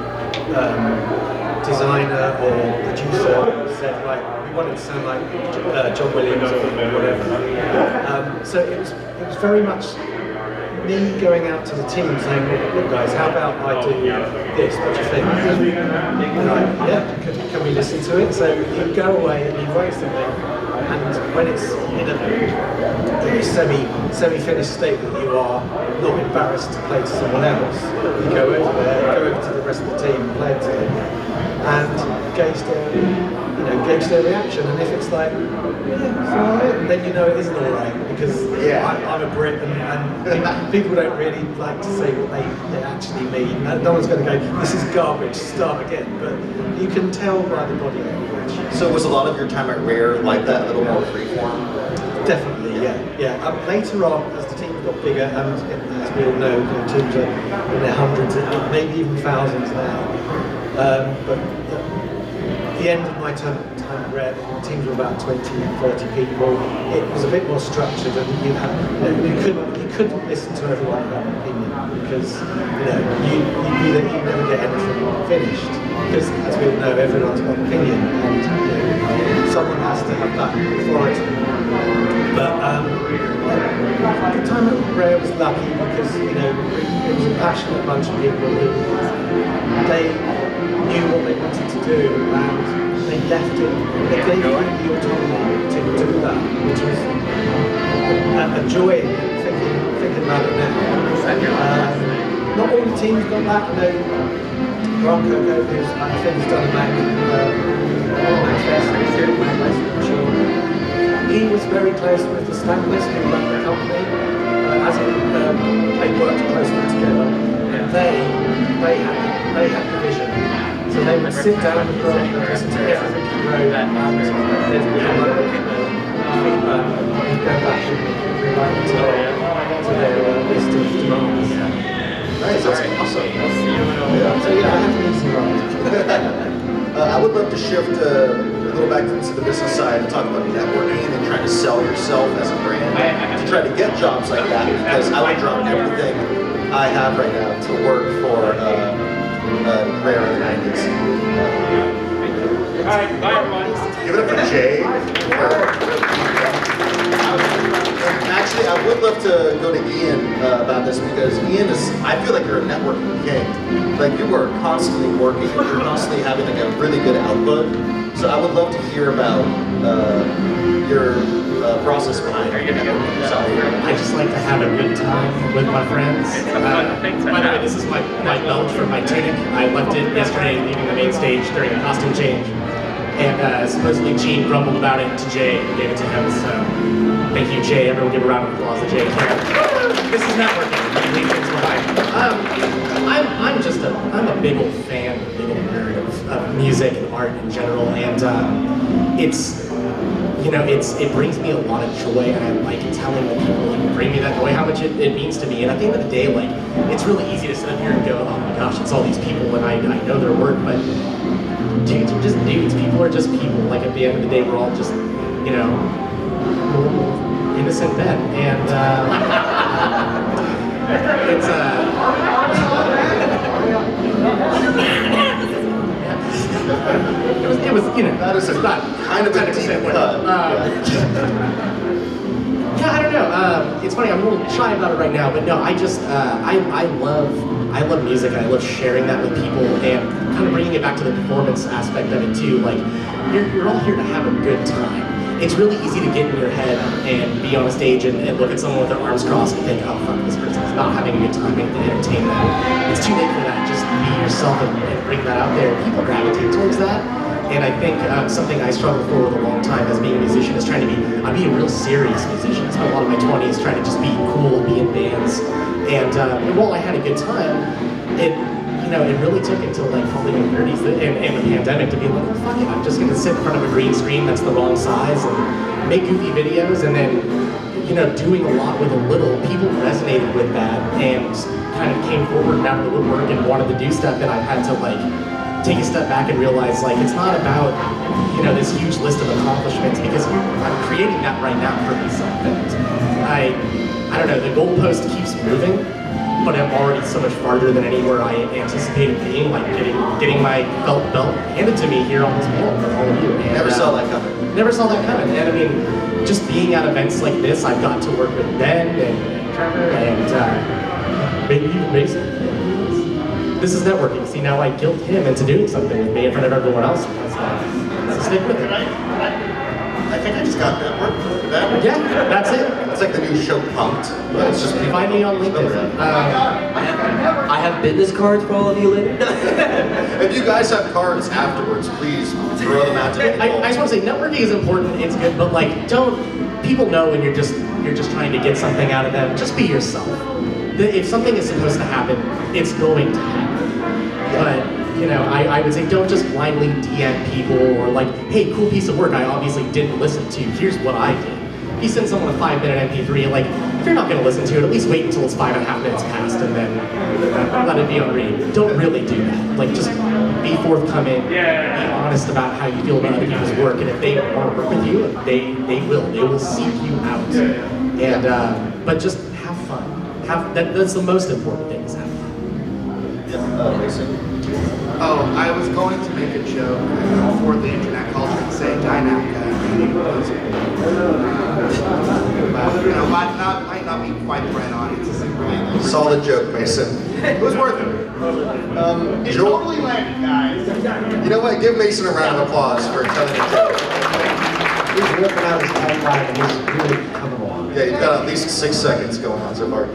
designer or producer who said, like, we want it to sound like John Williams or whatever. So it was very much me going out to the team saying, look guys, how about I do this, what do you think? And like, yeah, can we listen to it? So you go away and you write something, and when it's in a semi-finished state that you are not embarrassed to play to someone else, you go over there, go over to the rest of the team, play it to them, and gauge their reaction. And if it's like, yeah, it's alright, then you know it isn't alright, because I'm a Brit and people don't really like to say what they actually mean. No one's going to go, this is garbage, start again. But you can tell by the body language. So was a lot of your time at Rare like that, a little more freeform? Definitely, yeah. Later on, as the team got bigger, and as we all know, the teams are in their hundreds, maybe even thousands now. But at the end of my time at Rare, the teams were about 20, 30 people. It was a bit more structured, and you couldn't listen to everyone who had an opinion, because you'd never get anything finished. Because as we all know, everyone's got an opinion, and someone has to have that authority. But the time at Rare was lucky because it was a passionate bunch of people who they knew what they wanted to do, and they left it. They gave you the autonomy to do that, which was a joy thinking about it now. Not all the teams got that. Bronco, who's I think has done a MAGFest, I'm sure. He was very close with the Stanleys who run the company, they worked closely together, and they had the vision. So they would sit down with Bronco and listen to everything he wrote, and they'd be feedback, and go back to their list of demands. Nice, that's awesome. So yeah, I have an easy ride. I would love to shift a little back into the business side and talk about networking and trying to sell yourself as a brand to try to get jobs like that, because I would drop everything I have right now to work for Rare in the 90s. Alright, bye everyone. Give it up for Jay. Actually, I would love to go to Ian about this, because Ian I feel like you're a networking king. Like, you are constantly working, and you're constantly having like a really good output. So I would love to hear about your process behind yourself? I just like to have a good time with my friends. By the way, this is my belt from my tunic. I left it yesterday leaving the main stage during a costume change. And supposedly Gene grumbled about it to Jay and gave it to him. So thank you, Jay. Everyone give a round of applause to Jay. This is networking. I'm a big old fan, big old nerd of music and art in general. And it brings me a lot of joy, and I like telling the people who bring me that joy how much it means to me. And at the end of the day, like, it's really easy to sit up here and go, oh my gosh, it's all these people, and I know their work, but dudes are just dudes. People are just people. Like, at the end of the day, we're all just, normal, innocent men. And it's it was that is not kind of a deep cut. Yeah, I don't know. It's funny. I'm a little shy about it right now, but no, I just I love music, and I love sharing that with people, and kind of bringing it back to the performance aspect of it too. Like, you're all here to have a good time. It's really easy to get in your head and be on a stage and look at someone with their arms crossed and think, oh fuck, this person's not having a good time, and entertain them. It's too late for that. Just be yourself and bring that out there. People gravitate towards that. And I think something I struggled for with a long time as being a musician is trying to be a real serious musician. I spent a lot of my 20s trying to just be cool, be in bands. And while I had a good time, it really took until like probably my 30s and the pandemic to be like, oh, fuck it, I'm just gonna sit in front of a green screen that's the wrong size and make goofy videos. And then, doing a lot with a little, people resonated with that and kind of came forward out of the woodwork and wanted to do stuff. And I had to like take a step back and realize, like, it's not about, this huge list of accomplishments, because I'm creating that right now for myself. And I don't know, the goalpost keeps moving, but I'm already so much farther than anywhere I anticipated being, like getting my felt belt handed to me here on this wall from all of you. And, Never saw that coming. Never saw that coming. And I mean, just being at events like this, I've got to work with Ben and Trevor and maybe even Mason. This is networking. See, now I guilt him into doing something with me in front of everyone else. So stick with it. I think I just got network. Yeah, that's it. It's like the new show Punked, but it's just Find me on LinkedIn. I have business cards for all of you later. If you guys have cards afterwards, please throw them out to me. I just want to say, networking is important. It's good, but like, people know when you're just trying to get something out of them. Just be yourself. If something is supposed to happen, it's going to happen. But, I would say don't just blindly DM people or like, hey, cool piece of work I obviously didn't listen to. Here's what I did. If you send someone a 5-minute MP3, like, if you're not going to listen to it, at least wait until it's 5.5 minutes past and then let it be on read. Don't really do that. Like, just be forthcoming, be honest about how you feel about other people's work, and if they want to work with you, they will seek you out. And but just have fun. That's the most important thing, is have fun. Yeah, Mason. Oh, I was going to make a joke for the internet culture and say Dynac might not be quite the right audience. Solid joke, Mason. It was worth it. It totally landed, guys. You know what? Give Mason a round of applause for telling a joke. He's ripping out his timeline and he's really coming along. Yeah, you've got at least 6 seconds going on so far.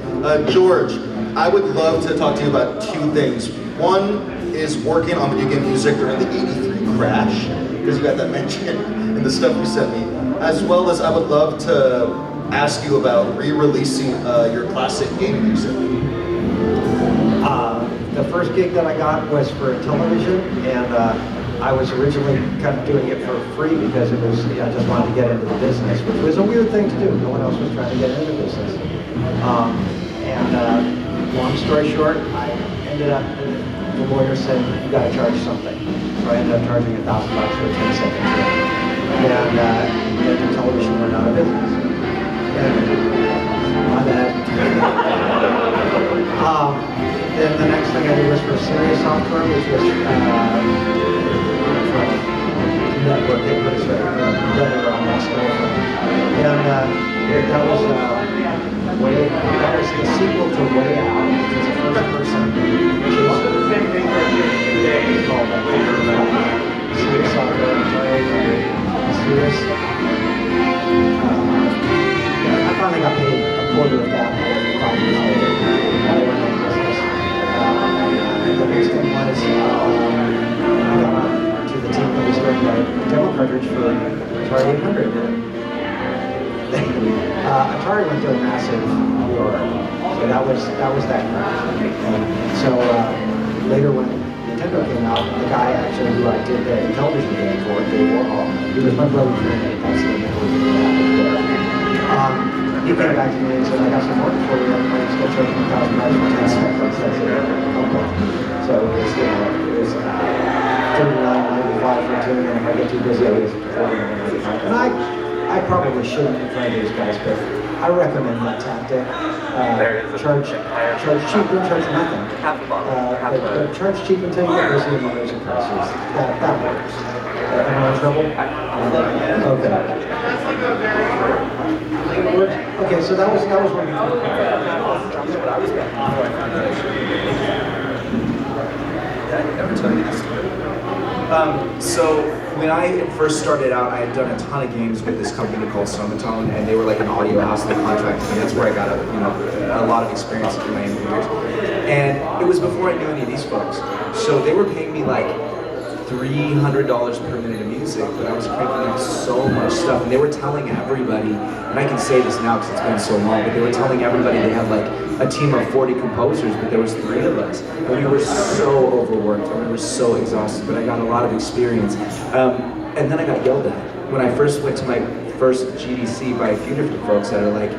George, I would love to talk to you about 2 things. One is working on video game music during the '83 crash, because you got that mentioned in the stuff you sent me. As well as I would love to ask you about re-releasing your classic game music. The first gig that I got was for television, and I was originally kind of doing it for free because I just wanted to get into the business, which was a weird thing to do. No one else was trying to get into business. Long story short, I ended up, the lawyer said, you gotta charge something. So I ended up charging $1,000 for a 10-second clip. And then the television went out of business. And my bad. Then the next thing I did was for Serious Software, which was network, they put us better on my stuff. And that was the sequel to Way Out, which was a first-person called Serious Software. Serious. Atari went through a massive reorg. So that was that crash. And so later when Nintendo came out, the guy actually who I did the television game for, Dave Warhol, he was my brother's roommate. That's the network that happened there. He came back to me and said, I got some work for you. I'm going to still charge $1,000 for 10 seconds. I said, okay. So it was $39.95 for a tune, and if I get too busy, I was $40.95. And I probably shouldn't in front of these guys, but I recommend that tactic. Charge cheap, don't charge nothing. But charge cheap until you get busy and raise your prices. That works. Am I in trouble? Okay. Okay, so that was one. So when I first started out, I had done a ton of games with this company called Soundboard, and they were like an audio house that contracted me. That's where I got a lot of experience in my years. And it was before I knew any of these folks. So they were paying me like $300 per minute of music, but I was cranking out so much stuff, and they were telling everybody, and I can say this now because it's been so long, but they were telling everybody they had like a team of 40 composers, but there was 3 of us, and we were so overworked, and we were so exhausted, but I got a lot of experience. And then I got yelled at. When I first went to my first GDC by a few different folks that are like,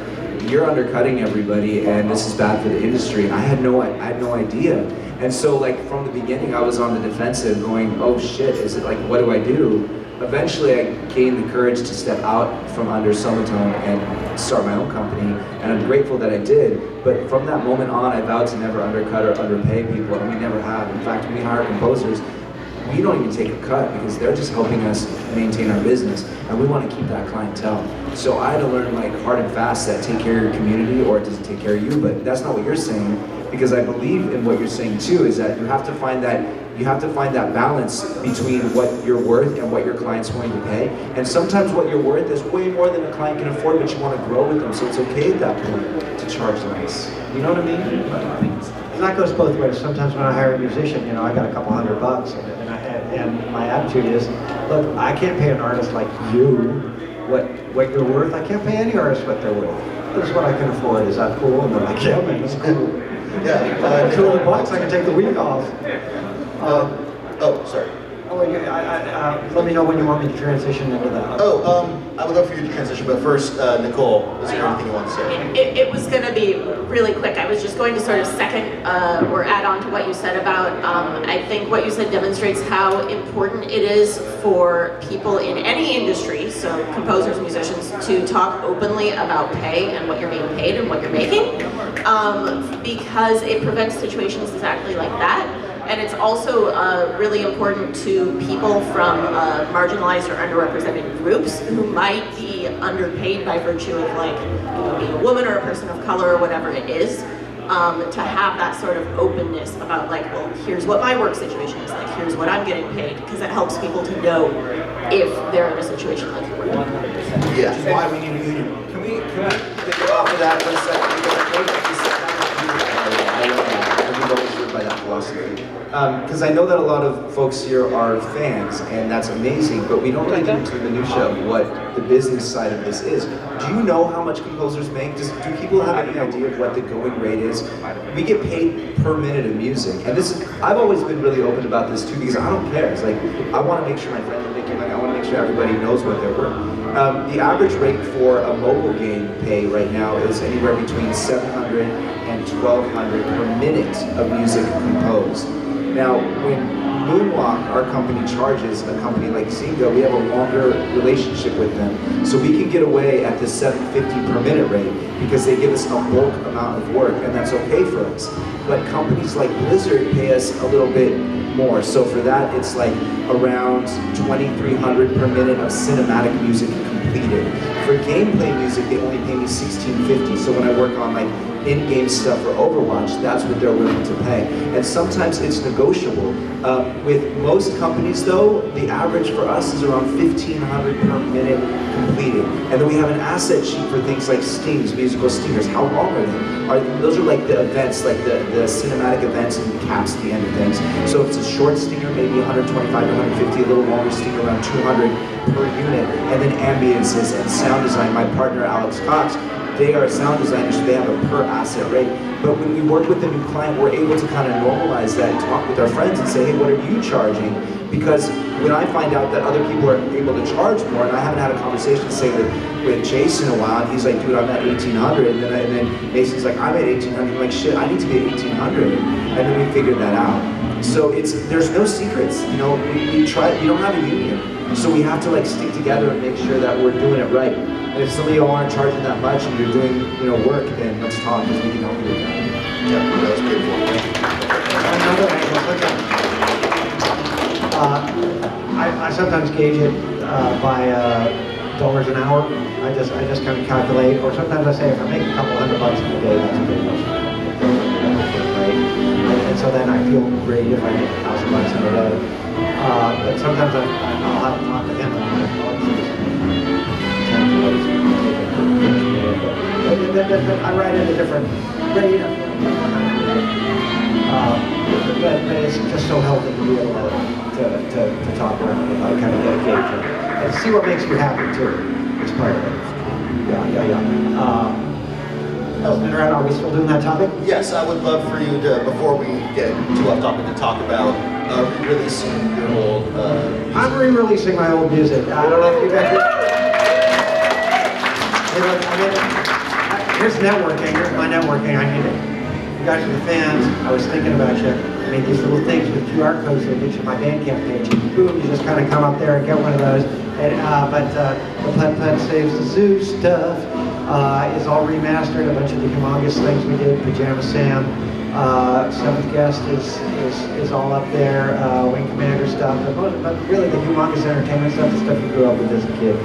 you're undercutting everybody, and this is bad for the industry. I had no idea. And so like from the beginning, I was on the defensive going, oh shit, is it like, what do I do? Eventually I gained the courage to step out from under Somatone and start my own company, and I'm grateful that I did. But from that moment on, I vowed to never undercut or underpay people, and we never have. In fact, when we hire composers, we don't even take a cut because they're just helping us maintain our business, and we want to keep that clientele. So I had to learn like hard and fast that take care of your community or it doesn't take care of you, but that's not what you're saying, because I believe in what you're saying too, is that you have to find that balance between what you're worth and what your client's willing to pay. And sometimes what you're worth is way more than a client can afford, but you want to grow with them, so it's okay at that point to charge less. You know what I mean? And that goes both ways. Sometimes when I hire a musician, I got a couple $100, and my attitude is, look, I can't pay an artist like you what you're worth. I can't pay any artist what they're worth. This is what I can afford. Is that cool? And they're like, yeah, man, that's cool. Yeah. $200, I can take the week off. Oh, sorry. Oh, let me know when you want me to transition into that. I would love for you to transition, but first, Nicole, is there anything you want to say? It was going to be really quick. I was just going to sort of second or add on to what you said about, I think what you said demonstrates how important it is for people in any industry, so composers, musicians, to talk openly about pay and what you're being paid and what you're making, because it prevents situations exactly like that. And it's also really important to people from marginalized or underrepresented groups who might be underpaid by virtue of like being a woman or a person of color or whatever it is, to have that sort of openness about like, well, here's what my work situation is like, here's what I'm getting paid, because it helps people to know if they're in a situation like you're in. Yeah, that's why we need a union. Can we get off of that for a second? I'm always lived by that philosophy. Because I know that a lot of folks here are fans, and that's amazing, but we don't really get into the minutia of what the business side of this is. Do you know how much composers make? Do people have any idea of what the going rate is? We get paid per minute of music, and I've always been really open about this too, because I don't care. It's like, I want to make sure my friends are making money. I want to make sure everybody knows what they're worth. The average rate for a mobile game pay right now is anywhere between $700 and $1,200 per minute of music composed. Now, when Moonwalk, our company, charges a company like Zynga, we have a longer relationship with them. So we can get away at the $750 per minute rate because they give us a bulk amount of work, and that's okay for us. But companies like Blizzard pay us a little bit more. So for that, it's like around $2,300 per minute of cinematic music completed. For gameplay music, they only pay me $1,650. So when I work on like in-game stuff for Overwatch, that's what they're willing to pay. And sometimes it's negotiable. With most companies though, the average for us is around $1,500 per minute completed. And then we have an asset sheet for things like stings, musical stingers. How long are they? Those are like the events, like the cinematic events and the caps at the end of things. So if it's a short stinger, maybe 125 to 150, a little longer stinger, around 200 per unit. And then ambiances and sound design. My partner, Alex Cox, they are sound designers, so they have a per asset rate. But when we work with a new client, we're able to kind of normalize that and talk with our friends and say, hey, what are you charging? Because when I find out that other people are able to charge more, and I haven't had a conversation, say, with Jason in a while, and he's like, dude, I'm at 1,800, and then Mason's like, I'm at 1,800. I'm like, shit, I need to be at 1,800, and then we figured that out. So there's no secrets, you know. We don't have a union, so we have to like stick together and make sure that we're doing it right. And if some of y'all aren't charging that much and you're doing, you know, work, then let's talk, because we can help you with that. Yeah, that was beautiful. Another angle, I sometimes gauge it by dollars an hour. I just kind of calculate, or sometimes I say if I make a couple $100 in a day, that's a good enough. Right? And so then I feel great if I make $1,000 in a day. But sometimes I'll have a talk with him and I'm like, oh, I write at a different rate. But it's just so healthy to be able to talk around and like kind of get a gauge and see what makes you happy too. It's part of it. Yeah. Are we still doing that topic? Yes, I would love for you to, before we get too off topic, to talk about re-releasing your old music. I'm re-releasing my old music. I don't know if you guys. Here's networking. Here's my networking. I need it. You guys are the fans. I was thinking about you. I made these little things with QR codes that get you my Bandcamp page. Boom, you just kind of come up there and get one of those. And, but the Pet Pet Saves the Zoo stuff is all remastered. A bunch of the humongous things we did. Pajama Sam, Seventh Guest is all up there. Wing Commander stuff. But really the humongous entertainment stuff, the stuff you grew up with as a kid,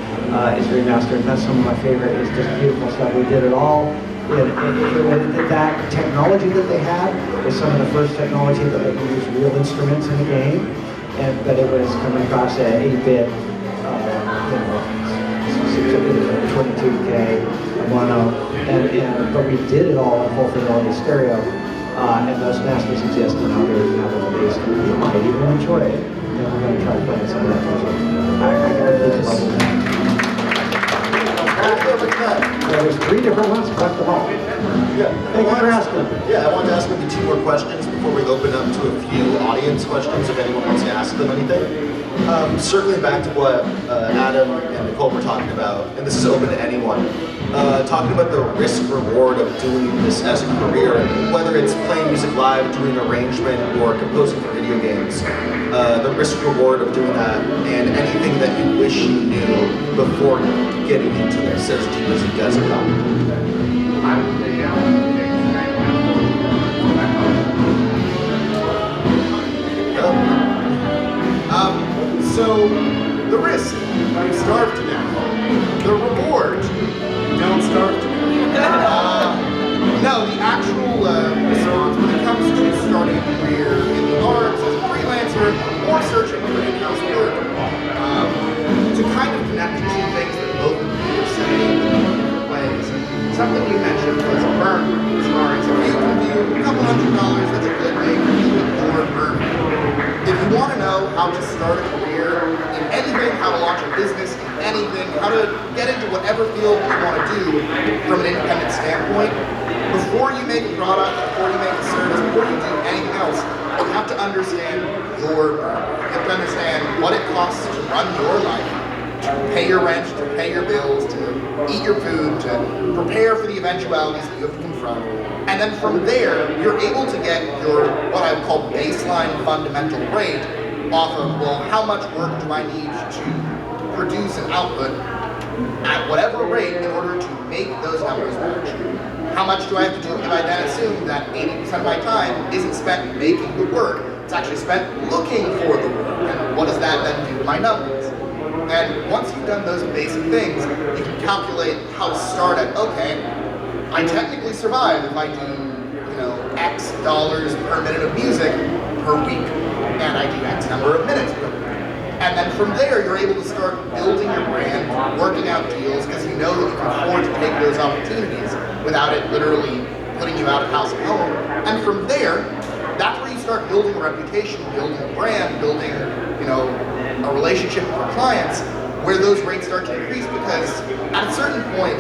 is remastered. And that's some of my favorite. It's just beautiful stuff. We did it all. That technology that they had was some of the first technology that let you use real instruments in the game, but it was coming across at 8-bit, 22K, mono, but we did it all in full fidelity stereo, and those masters exist, and now they're released, and you might even enjoy it. And we're going to try playing some of that music. I got a big love of that. There's 3 different ones, collect them all. Yeah. Thank you for asking. Yeah, I wanted to ask maybe 2 more questions before we open up to a few audience questions if anyone wants to ask them anything. Circling back to what Adam and Nicole were talking about, and this is open to anyone, talking about the risk-reward of doing this as a career, whether it's playing music live, doing arrangement, or composing for video games, the risk-reward of doing that, and anything that you wish you knew before getting into this as deep as you guys have gone. So, the risk, you starve to death. The reward, you don't starve to death. No, the actual response when it comes to starting a career in the arts as a freelancer or searching for in-house work, to kind of connect the 2 things that both of you were saying in different ways. Something you mentioned was burn, as far as if you can do a couple $100, that's a good way for you to burn. If you want to know how to start a career in anything, how to launch a business in anything, how to get into whatever field you want to do from an independent standpoint, before you make a product, before you make a service, before you do anything else, you have to understand your burn. You have to understand what it costs to run your life, to pay your rent, to pay your bills, to eat your food, to prepare for the eventualities that you have to confront. And then from there, you're able to get your, what I would call baseline fundamental rate off of, well, how much work do I need to produce an output at whatever rate in order to make those numbers match? How much do I have to do if I then assume that 80% of my time isn't spent making the work, it's actually spent looking for the work, and what does that then do to my numbers? And once you've done those basic things, you can calculate how to start at, okay, I technically survive if I do, X dollars per minute of music per week, and I do X number of minutes per week. And then from there, you're able to start building your brand, working out deals, because you know that you can afford to take those opportunities without it literally putting you out of house and home. And from there, that's where you start building a reputation, building a brand, building, a relationship with your clients. where those rates start to increase, because at a certain point,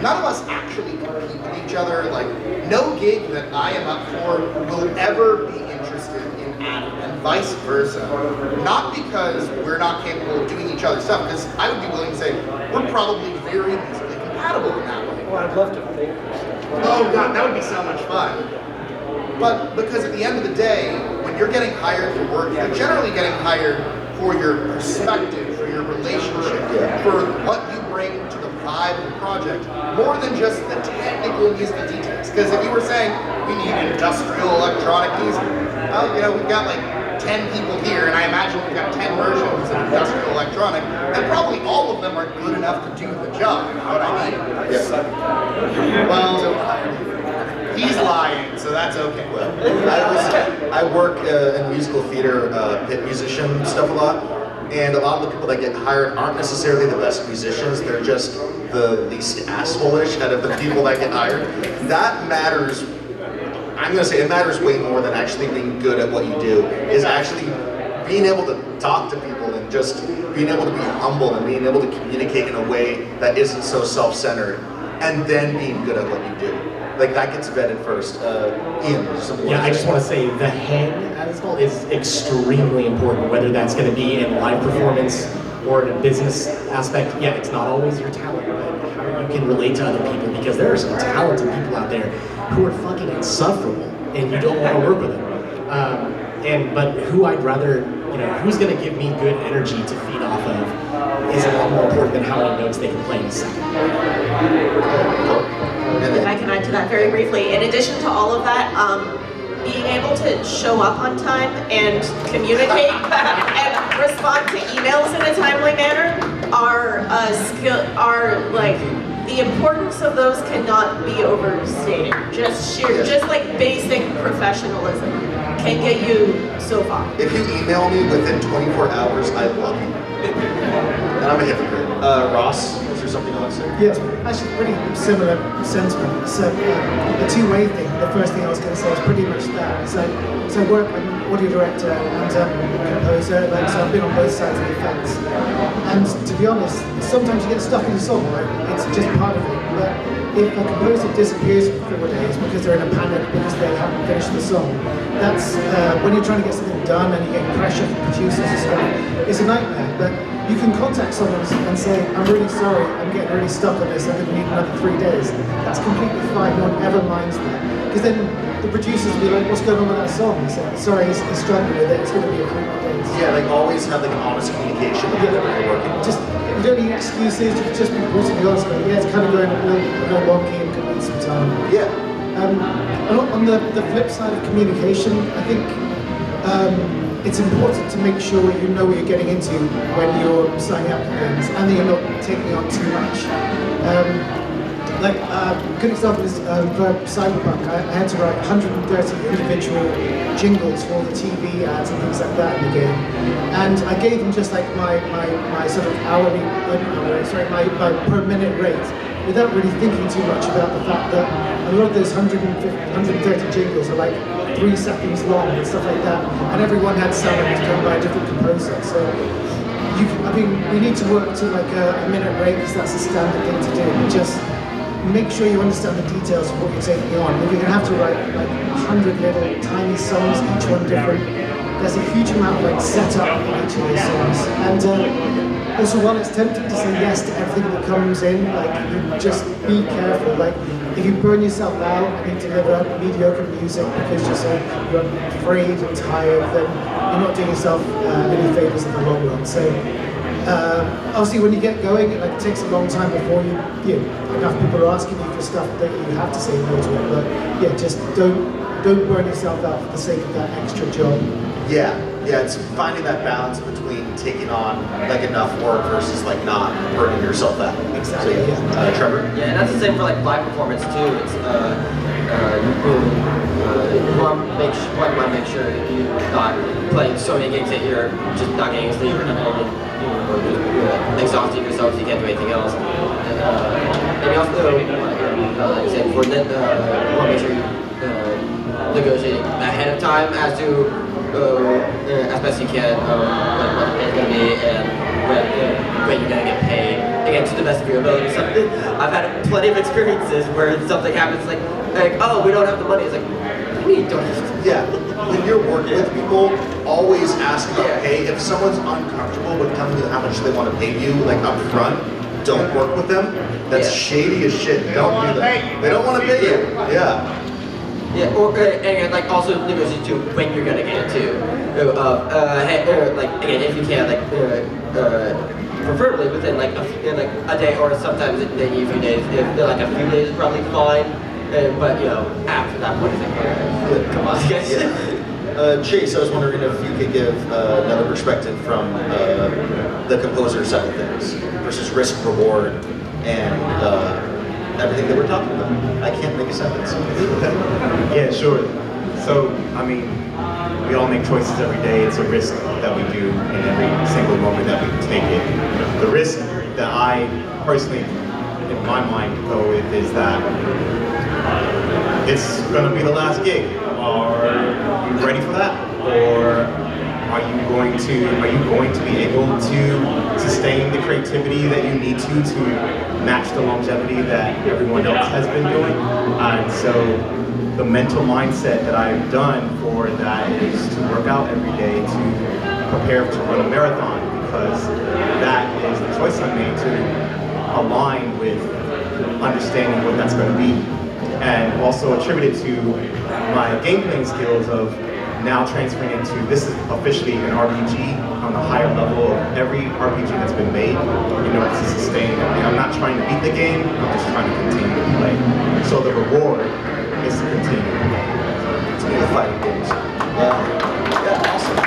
none of us actually compete with each other. Like, no gig that I am up for will ever be interested in Adam, and vice versa. Not because we're not capable of doing each other's stuff, because I would be willing to say we're probably very easily compatible in that way. Well, I'd love to think. Oh god, that would be so much fun. But because at the end of the day, when you're getting hired for work, you're generally getting hired for your perspective, for your relationship, for what you bring to the vibe of the project, more than just the technical musical details. Because if you were saying, we need industrial electronic music, well, you know, we've got like 10 people here, and I imagine we've got 10 versions of industrial electronic, and probably all of them are good enough to do the job, you know what I mean? Yes. Well, he's lying, so that's okay. I work in musical theater, pit musician stuff a lot, and a lot of the people that get hired aren't necessarily the best musicians. They're just the least asshole-ish out of the people that get hired. That matters. I'm gonna say it matters way more than actually being good at what you do. Is actually being able to talk to people and just being able to be humble and being able to communicate in a way that isn't so self-centered, and then being good at what you do. Like, that gets vetted first. Ian, something. Yeah, I just want to say the hang, as it's called, is extremely important, whether that's going to be in live performance or in a business aspect. Yeah, it's not always your talent, but how you can relate to other people, because there are some talented people out there who are fucking insufferable, and you don't want to work with them. But who I'd rather, who's going to give me good energy to feed off of is a lot more important than how many notes they can play in a second. If I can add to that very briefly, in addition to all of that, being able to show up on time and communicate and respond to emails in a timely manner are like, the importance of those cannot be overstated. Just like basic professionalism can get you so far. If you email me within 24 hours, I love you. And I'm a hypocrite. Ross, is there something you want to say? Yes, actually pretty similar sentiment. So the two-way thing, the first thing I was going to say is pretty much that. So I work, I'm an audio director and composer, so I've been on both sides of the fence. And to be honest, sometimes you get stuck in a song, right? It's just part of it. But if a composer disappears for 4 days because they're in a panic because they haven't finished the song, that's when you're trying to get something done and you get pressure from producers and stuff, it's a nightmare. But you can contact someone and say, I'm really sorry, I'm getting really stuck on this, I'm going to need another 3 days. That's completely fine, no one ever minds that. Because then the producers will be like, what's going on with that song? He said, sorry, he's struggling with it, it's going to be a few more days. Yeah, like always have like an honest communication with whoever you're working with. Just, you don't need excuses, you can just be brutally honest about it. Yeah, it's kind of going a little wonky and could need some time. Yeah. On the flip side of communication, I think it's important to make sure you know what you're getting into when you're signing up for things, and that you're not taking on too much. A good example is for Cyberpunk, I had to write 130 individual jingles for all the TV ads and things like that in the game. And I gave them just like my sort of my per minute rate, without really thinking too much about the fact that a lot of those 130 jingles are like 3 seconds long and stuff like that, and everyone had sound that was done by a different composer. So, we need to work to like a minute rate, because that's a standard thing to do. Just make sure you understand the details of what you're taking on. If you're going to have to write like 100 little tiny songs, each one different, there's a huge amount of like setup in each of those songs. And also, while it's tempting to say yes to everything that comes in, like, you just be careful. Like, if you burn yourself out and you deliver mediocre music because you're afraid and tired, then you're not doing yourself any favors in the long run. So, obviously, when you get going, it takes a long time before enough people are asking you for stuff that you have to say no to it. But yeah, just don't burn yourself out for the sake of that extra job. Yeah, it's finding that balance between taking on like enough work versus like not burning yourself out. Exactly. So, yeah. Trevor? Yeah, and that's the same for like live performance too. It's you want to make sure you're not playing so many gigs that you're just not getting sleep or exhausting yourself so you can't do anything else. And you also, like you said before, you want to make sure you negotiate ahead of time as to as best you can, like what it's gonna be and when you're gonna get paid. Again, to the best of your ability. Something I've had plenty of experiences where something happens like oh, we don't have the money. It's like, what do you mean you don't have the Yeah, when you're working with people, always ask about pay. If someone's uncomfortable with telling you how much they want to pay you, like up front, don't work with them. That's shady as shit. Don't do that. They don't want to pay you. Yeah. Yeah, or and like also negotiate too when you're gonna get it too. Like again, if you can, like preferably within like a day or sometimes maybe a few days. If like a few days is probably fine. But you know, after that, what is it? Come on, guys. Chase, I was wondering if you could give another perspective from the composer side of things versus risk reward and everything that we're talking about. I can't make a sentence. Yeah, sure. So, I mean, we all make choices every day. It's a risk that we do in every single moment that we take it. The risk that I personally, in my mind, go with is that it's going to be the last gig. Are you ready for that? Or are you going to be able to sustain the creativity that you need to match the longevity that everyone else has been doing? And so the mental mindset that I've done for that is to work out every day to prepare to run a marathon, because that is the choice I made to align with understanding what that's going to be. And also attribute it to my game playing skills of now transferring into, this is officially an RPG on the higher level of every RPG that's been made in order to sustain. I mean, I'm not trying to beat the game, I'm just trying to continue to play. So the reward is to continue the fighting games. Yeah, awesome.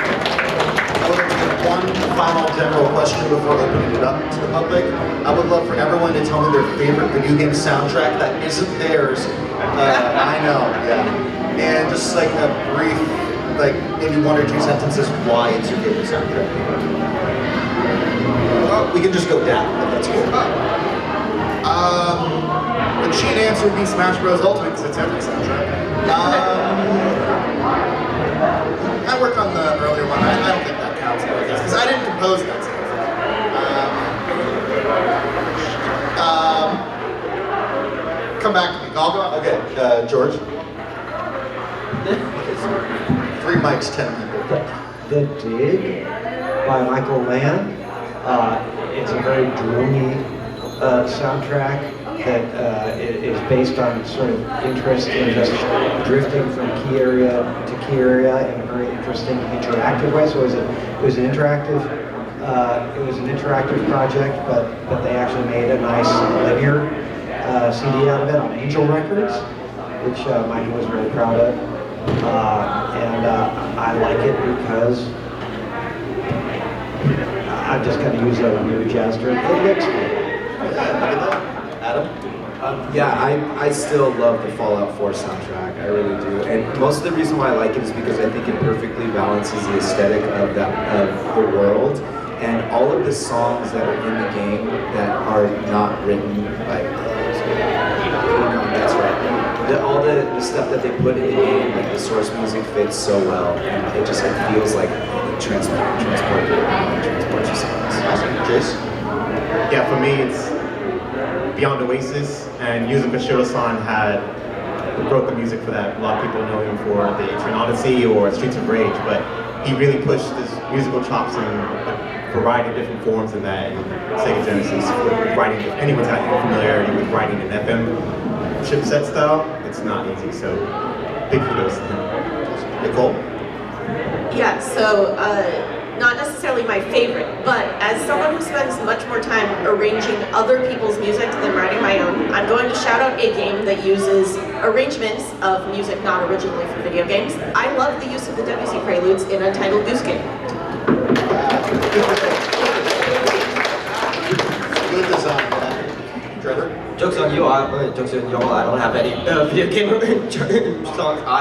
One final general question before opening it up to the public. I would love for everyone to tell me their favorite video game soundtrack that isn't theirs. I know, yeah. And just like a brief, like maybe 1 or 2 sentences why it's your favorite soundtrack. We can just go down, if that's cool. The cheat answer would be Smash Bros. Ultimate, because it's every soundtrack. I worked on the earlier one. I don't think that counts because I didn't compose that soundtrack. Come back to me. I'll go. Okay, George. 3 mics, 10 people. The Dig by Michael Mann. It's a very dreamy soundtrack that is based on sort of interest in just drifting from key area to key area in a very interesting interactive way. So it was an interactive project, but they actually made a nice linear CD out of it on Angel Records, which Michael was really proud of. And I like it because I'm just going to use a weird gesture. It makes me. Adam? Yeah, I still love the Fallout 4 soundtrack. I really do. And most of the reason why I like it is because I think it perfectly balances the aesthetic of the world. And all of the songs that are in the game that are not written by that's right. All the stuff that they put in the game, like the source music, fits so well, and it just feels like transports you somewhere. Awesome. Jace? Yeah, for me it's Beyond Oasis, and Yuzo Koshiro-san wrote the music for that. A lot of people know him for the Atrian Odyssey or Streets of Rage, but he really pushed his musical chops in a variety of different forms in that. And Sega Genesis, with writing, if anyone's got any familiarity with writing an FM chipset style, it's not easy, so big kudos to him. Nicole? Yeah, so not necessarily my favorite, but as someone who spends much more time arranging other people's music than writing my own, I'm going to shout out a game that uses arrangements of music not originally for video games. I love the use of the Debussy preludes in Untitled Goose Game. Good design. Trevor? Joke's on you, I don't have any video game songs. I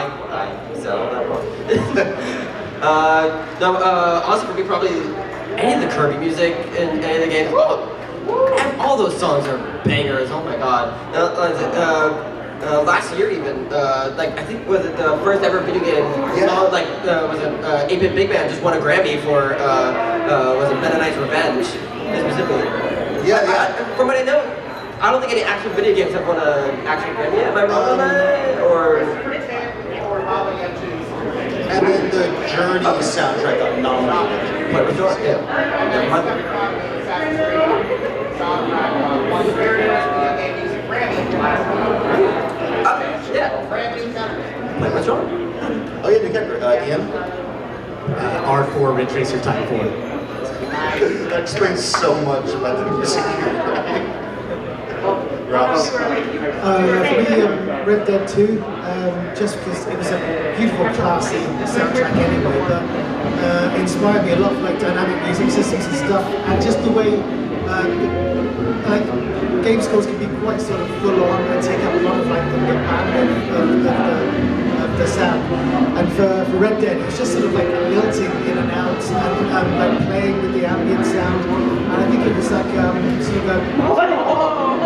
sell that one. Honestly, for me, probably any of the Kirby music in any of the games. And all those songs are bangers. Oh my god. last year even, like I think was it the first ever video game? Saw, like was it 8-Bit Big Man just won a Grammy for was it Meta Knight's Revenge specifically? From what I know, I don't think any actual video games have won an actual Grammy. Am I wrong on that? Or And then the Journey soundtrack got nominated. what was yours? Yeah. Like what's wrong? Oh yeah, new category. Ian? R4 Ridge Racer Type 4. That explains so much about the music you're writing. Ross? For me, Red Dead 2, just because it was a beautiful, classy soundtrack anyway, but inspired me a lot, like dynamic music systems and stuff, and just the way like game scores can be quite sort of full on and take up a lot of like the band of the sound. And for Red Dead, it was just sort of like lilting in and out and like playing with the ambient sound. And I think it was like sort of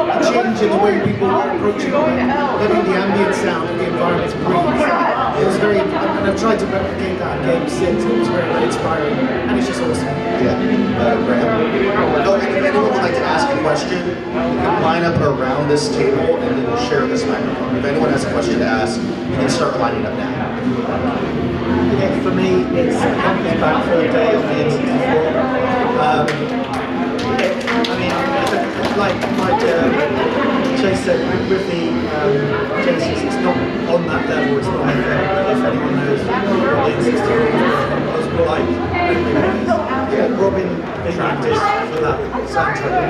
a change in the way people were approaching it, letting the ambient sound of the environments breathe. It was very, and I've tried to replicate that in games since. It was very, very inspiring, and it's just awesome. Yeah. Graham? Oh, and if anyone would like to ask a question, you can line up around this table and then we'll share this microphone. If anyone has a question to ask, you can start lining up now. Yeah, for me, it's Happy Back for a Day on the N64. I mean, like Chase said, with the Genesis, it's not on that level, it's not like if anyone knows what the N64 was like. Yeah, Robin being artist for that soundtrack,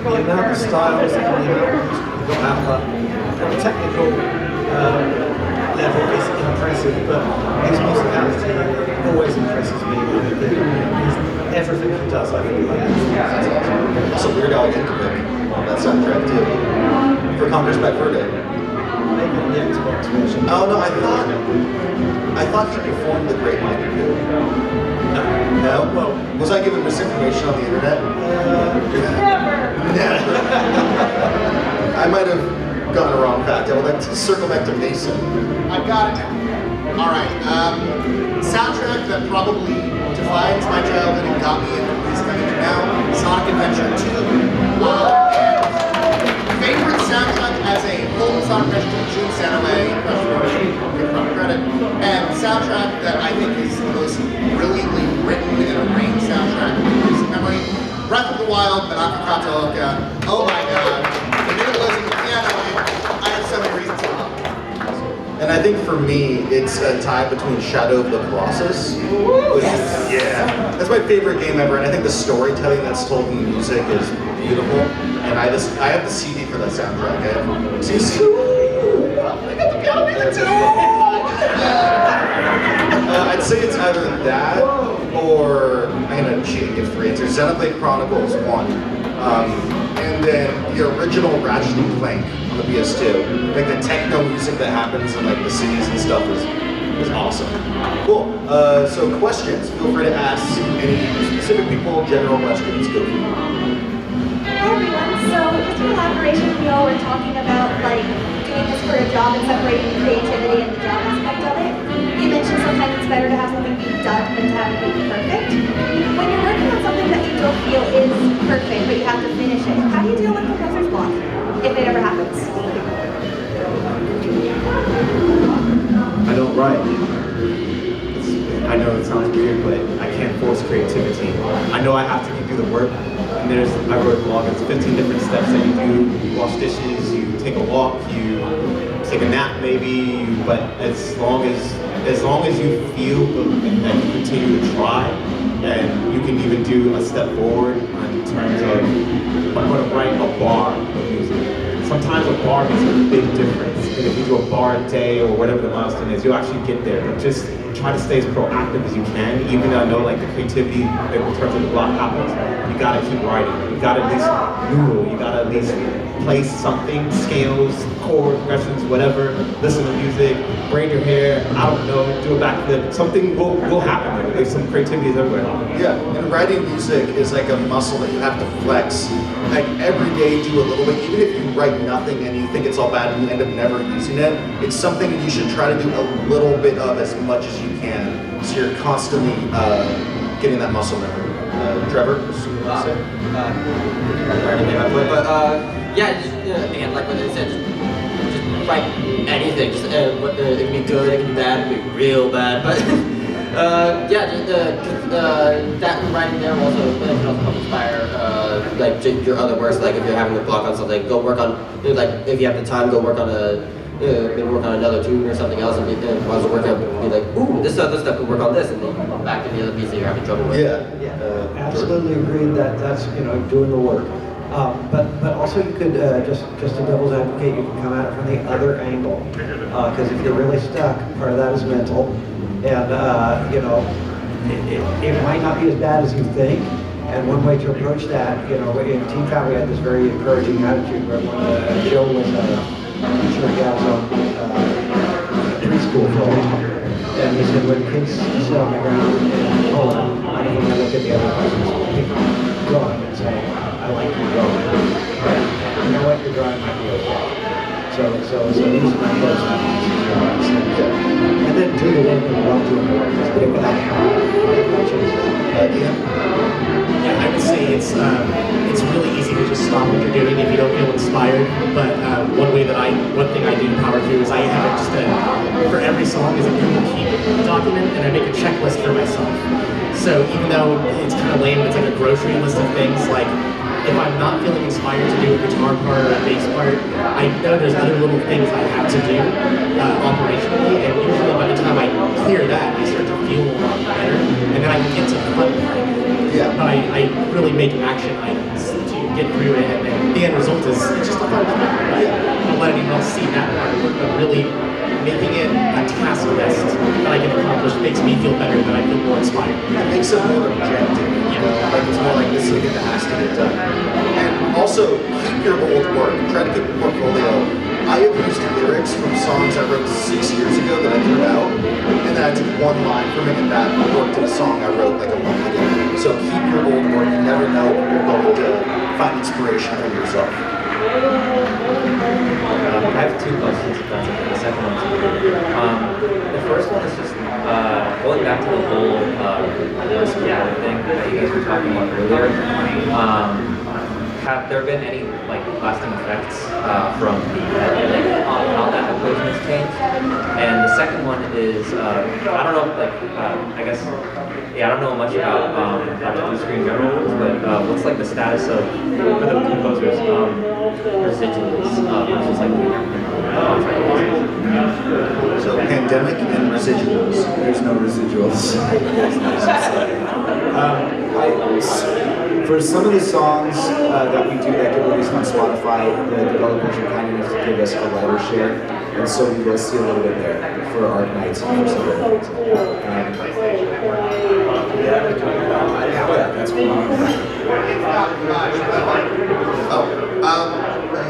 the amount of styles and the amount of music we've got out there, and the technical level is impressive, but his musicality always impresses me. Everything he does, I think, That's awesome. Also, Weird Al Yankovic on that soundtrack too. For Conker's Bad Fur Day. maybe on the Xbox version. Oh no, I thought he performed the Great Mighty Coup. No? Well, was I given misinformation on the internet? Never. I might have gotten a wrong fact. I would like to circle back to Mason. I've got it now. All right. Soundtrack that probably defines my childhood and got me into movies coming to now. Sonic Adventure 2. And favorite soundtrack as a whole Sonic Adventure 2, Santa Way, give proper credit. And soundtrack that I think is the most brilliantly written and arranged soundtrack in recent memory. Breath of the Wild, Banaka Kataoka. Oh my god. The minimalism, the piano, I have so many reasons to love. And I think for me, it's a tie between Shadow of the Colossus. Yes. Yeah. That's my favorite game ever, and I think the storytelling that's told in the music is beautiful. And I have the CD for that soundtrack. I have CD. I got the piano music too! I'd say it's either that or, I'm gonna cheat and give three answers. Xenoblade Chronicles 1. And then the original Ratchet & Clank on the PS2. Like the techno music that happens in like the cities and stuff is awesome. Cool. So questions. Feel free to ask any specific people, general questions. Go. Hi everyone. So with your collaboration, we all were talking about like doing this for a job and separating the creativity and the job aspect of it. You mentioned sometimes it's better to have something be done than to have it be perfect. When you're working on something that you don't feel is perfect, but you have to finish it, how do you deal with composer's block, if it ever happens? I don't write. I know it sounds weird, but I can't force creativity. I know I have to do the work. And I wrote a blog, it's 15 different steps that you do. You wash dishes, you take a walk, you take a nap maybe, but as long as you feel that you continue to try, and you can even do a step forward in terms of, I'm going to write a bar of music. Sometimes a bar makes a big difference. And if you do a bar a day or whatever the milestone is, you'll actually get there. But just try to stay as proactive as you can, even though I know like the creativity in terms of the block happens. You gotta keep writing. You gotta at least noodle. You gotta at least play something, scales, chord progressions, whatever, listen to music, braid your hair, I don't know, do a backflip, something will happen. There's some creativity is everywhere. Yeah, and writing music is like a muscle that you have to flex. Like every day do a little bit, even if you write nothing and you think it's all bad and you end up never using it, it's something you should try to do a little bit of as much as you can. So you're constantly getting that muscle memory. Trevor? Yeah, just, again, like what they said, just write anything. Just, it can be good, it can be bad, it can be real bad, but yeah, that writing there also can also help inspire like your other works. Like if you're having a block on something, go work on, like if you have the time, go work on maybe work on another tune or something else, and while you're working, be like, ooh, this other stuff could work on this, and then you go back to the other piece that you're having trouble with. Absolutely agreed that that's, doing the work. But also you could, just a devil's advocate, you can come at it from the other angle. Because if you're really stuck, part of that is mental. And, it might not be as bad as you think. And one way to approach that, in Team Fat we had this very encouraging attitude where when Joe was teacher he had his own preschool for a while. And he said when kids sit on the ground and hold them, I don't want to look at the other person's drawing and say, I like your drawing. And you know what, your drawing might be okay. So these are my close ones. And then do the work and love doing the work. Just do it without Yeah, I would say it's really easy to just stop what you're doing if you don't feel inspired. But one thing I do power through is I have just for every song is a Google Keep document, and I make a checklist for myself. So even though it's kind of lame, it's like a grocery list of things. Like if I'm not feeling inspired to do a guitar part or a bass part, I know there's other little things I have to do operationally, and usually by the time I clear that, I start to feel a lot better, and then I can get to the fun part. Yeah. But I really make action items to get through it, and then the end result is it's just a fun time. Right? I don't let anyone else see that part, but really making it a task list that I can accomplish makes me feel better, and I feel more inspired. It makes it more objective, like it's more like this is something that has to get done. And also, keep your old work. Try to keep a portfolio. I have used lyrics from songs I wrote 6 years ago that I threw out, and then I took one line from it, and that worked in a song I wrote like a month ago. So keep your old work. You never know when you're going to find inspiration from yourself. I have two questions, if that's okay. The second one's the first one is just going back to the whole scribble thing that you guys were talking about earlier. Have there been any lasting effects from the pandemic on how that approach has changed? And the second one is I don't know, I guess, I don't know much about blue screen general rules, but what's the status of for the composers residuals versus So pandemic and residuals. There's no residuals. For some of the songs that we do that get released on Spotify, the developers are kind enough to give us a writer share, and so we will see a little bit there for Arc Nights and for some other things. That's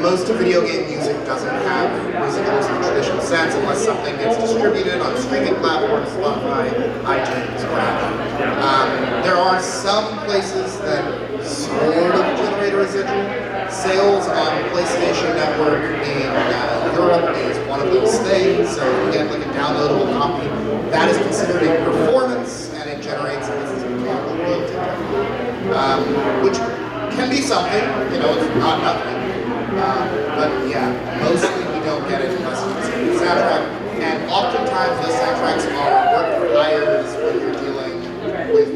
Most of video game music doesn't have residuals in the traditional sense unless something gets distributed on streaming platforms, Spotify, iTunes, whatever. There are some places that sort of generate a residual. Sales on PlayStation Network in Europe is one of those things. So if you get a downloadable copy, that is considered a performance, and it generates a royalty, which can be something. It's not nothing. But yeah, mostly we don't get it unless it's in the soundtrack. And oftentimes those soundtracks are work for hires when you're dealing with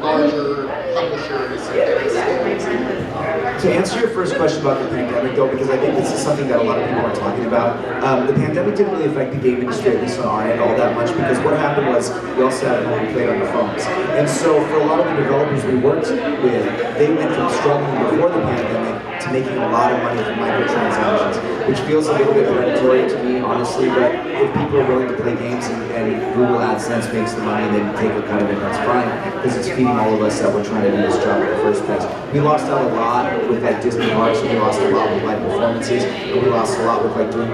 larger publishers and To answer your first question about the pandemic, though, because I think this is something that a lot of people are talking about, the pandemic didn't really affect the game industry, at least on our end, all that much, because what happened was we all sat at home and played on our phones. And so for a lot of the developers we worked with, they went from struggling before the pandemic to making a lot of money from microtransactions, which feels a little bit predatory to me, honestly, but if people are willing to play games and Google AdSense makes the money, then take a cut of it, that's fine, because it's feeding all of us that we're trying to do this job in the first place. We lost out a lot with like Disney parks, and we lost a lot with live performances, and we lost a lot with like doing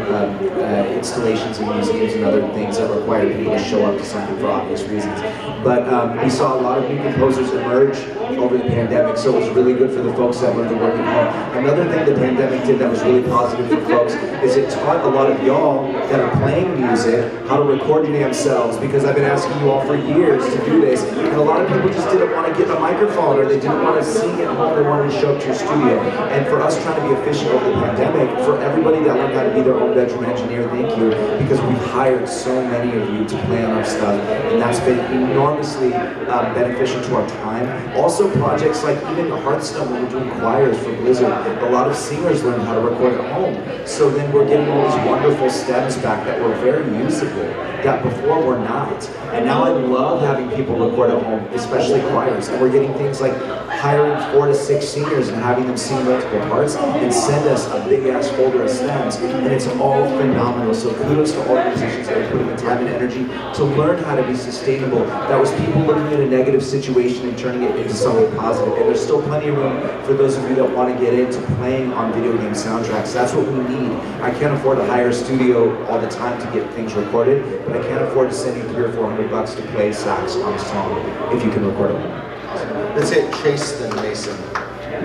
installations in museums and other things that require people to show up to something for obvious reasons. But we saw a lot of new composers emerge over the pandemic, so it was really good for the folks that learned to work at home. Another thing the pandemic did that was really positive for folks is it taught a lot of y'all that are playing music how to record your damn selves, because I've been asking you all for years to do this, and a lot of people just didn't want to get a microphone, or they didn't want to sing at home, they wanted to show up to your studio. And for us trying to be efficient over the pandemic, for everybody that learned how to be their own bedroom engineer, thank you, because we've hired so many of you to play on our stuff, and that's been enormously beneficial to our time. Also projects like even Hearthstone, when we're doing choirs for Blizzard, a lot of singers learned how to record at home. So then we're getting all these wonderful stems back that were very usable, that before were not. And now I love having people record at home, especially choirs. And we're getting things like hiring 4 to 6 singers and having them sing multiple parts and send us a big ass folder of stems. And it's all phenomenal. So kudos to all the musicians that are putting the time and energy to learn how to be sustainable. That was people looking at a negative situation and turning it into something positive. And there's still plenty of room for those of you that want to get into playing on video game soundtracks. That's what we need. I can't afford to hire a studio all the time to get things recorded, but I can't afford to send you $300 or $400 to play sax on a song if you can record it. Let's hit Chase then Mason.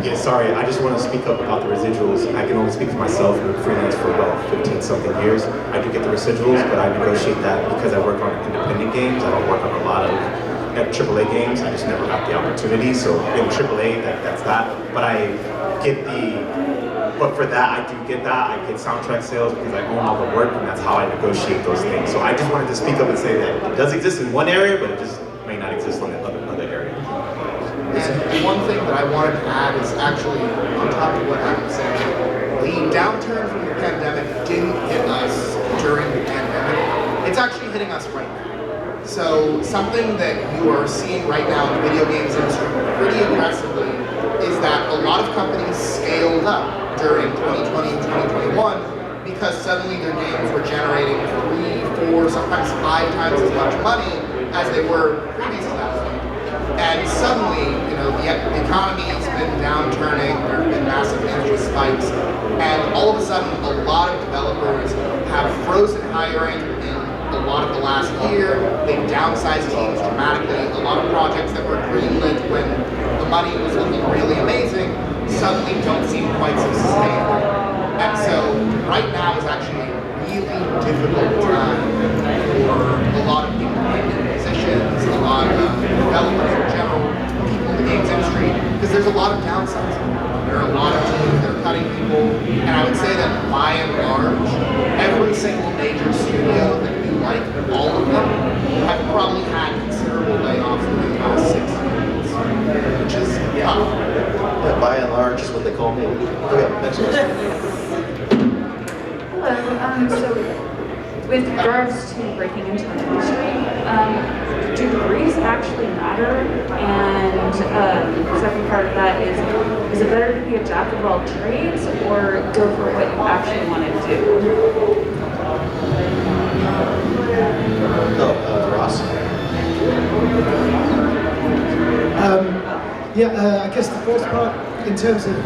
Yeah, sorry, I just want to speak up about the residuals. I can only speak for myself. I've been freelance for about 15-something years. I do get the residuals, but I negotiate that because I work on independent games. I don't work on a lot of AAA games. I just never got the opportunity. So in AAA, that's that. But I get but for that, I do get that. I get soundtrack sales because I own all the work, and that's how I negotiate those things. So I just wanted to speak up and say that it does exist in one area, but it just may not exist in another area. And one thing that I wanted to add is actually on top of what Adam said, the downturn from the pandemic didn't hit us during the pandemic. It's actually hitting us right now. So something that you are seeing right now in the video games industry pretty aggressively is that a lot of companies scaled up during 2020 and 2021 because suddenly their games were generating 3, 4, sometimes 5 times as much money as they were previous to that point. And suddenly, you know, the economy has been downturning, there have been massive interest spikes, and all of a sudden a lot of developers have frozen hiring in a lot of the last year. They've downsized teams dramatically. A lot of projects that were greenlit when the money was looking really amazing suddenly don't seem quite so sustainable. And so right now is actually a really difficult time for a lot of independent musicians, a lot of developers in general, people in the games industry, because there's a lot of downsizing. There are a lot of teams that are cutting people, and I would say that by and large, every single major studio that we like, all of them, have probably had considerable layoffs within the past 6 months, which is tough. Yeah, by and large is what they call me. Okay, next question. Hello, so with regards to breaking into the industry, do degrees actually matter? And the second part of that is it better to be a jack of all trades or go for what you actually want to do? Ross? I guess the first part, in terms of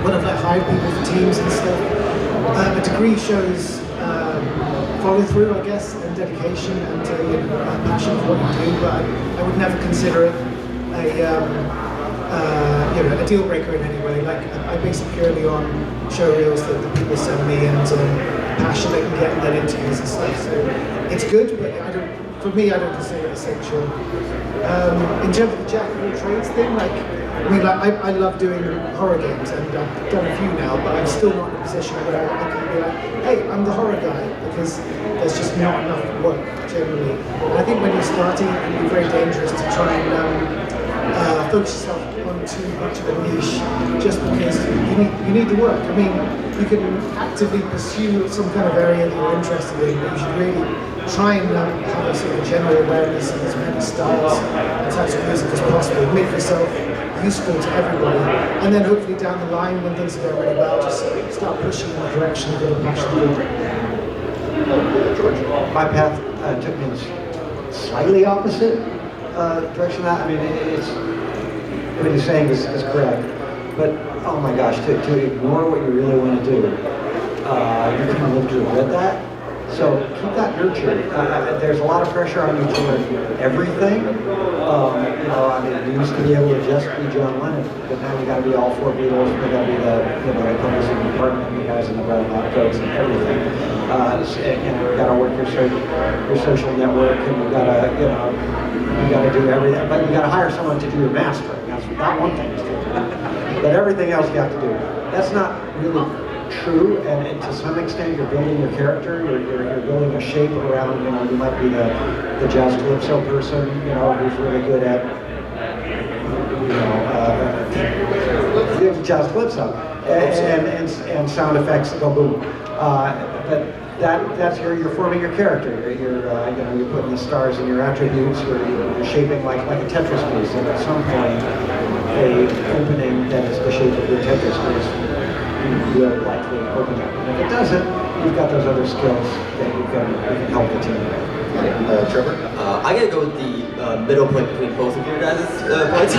when I've hired people for teams and stuff, a degree shows follow through, I guess, and dedication and passion for what you do, but I would never consider it a deal breaker in any way. Like, I base it purely on show reels that the people send me and passion they can get and then interviews and stuff. So it's good, but for me, I don't consider it essential. In terms of the jack of all trades thing, I love doing horror games, and I've done a few now, but I'm still not in a position where I can be like, hey, I'm the horror guy, because there's just not enough work generally. And I think when you're starting, it can be very dangerous to try and focus yourself on in too much of a niche just because you need the work. I mean, you can actively pursue some kind of area that you're interested in, but you should really try and have a sort of general awareness of as many styles and types of music as possible. Make yourself useful to everybody, and then hopefully down the line when things are going really well, just start pushing in the direction that you're passionate about. My path took me in a slightly opposite direction. I mean, what he's saying is correct, but oh my gosh, to ignore what you really want to do, you kind of live to regret that. So keep that nurtured. There's a lot of pressure on you to learn everything. You know, I mean, you used to be able to just be John Lennon, but now you got to be all four Beatles. You got to be the the publishing department, the guys in the brown lab coats and everything. You got to work your social network, and you got to you got to do everything. But you got to hire someone to do your mastering. That's what that one thing is doing. But everything else you have to do. That's not really true, and to some extent you're building your character, you're building a shape around, you might be the jazz calypso person, who's really good at, jazz calypso, and sound effects that go boom. But that's you're forming your character, you're putting the stars in your attributes, you're shaping like a Tetris piece, and at some point, a opening that is the shape of your Tetris piece will likely open up. And if it doesn't, you've got those other skills that you can help the team. Trevor? I gotta go with the middle point between both of your guys' points.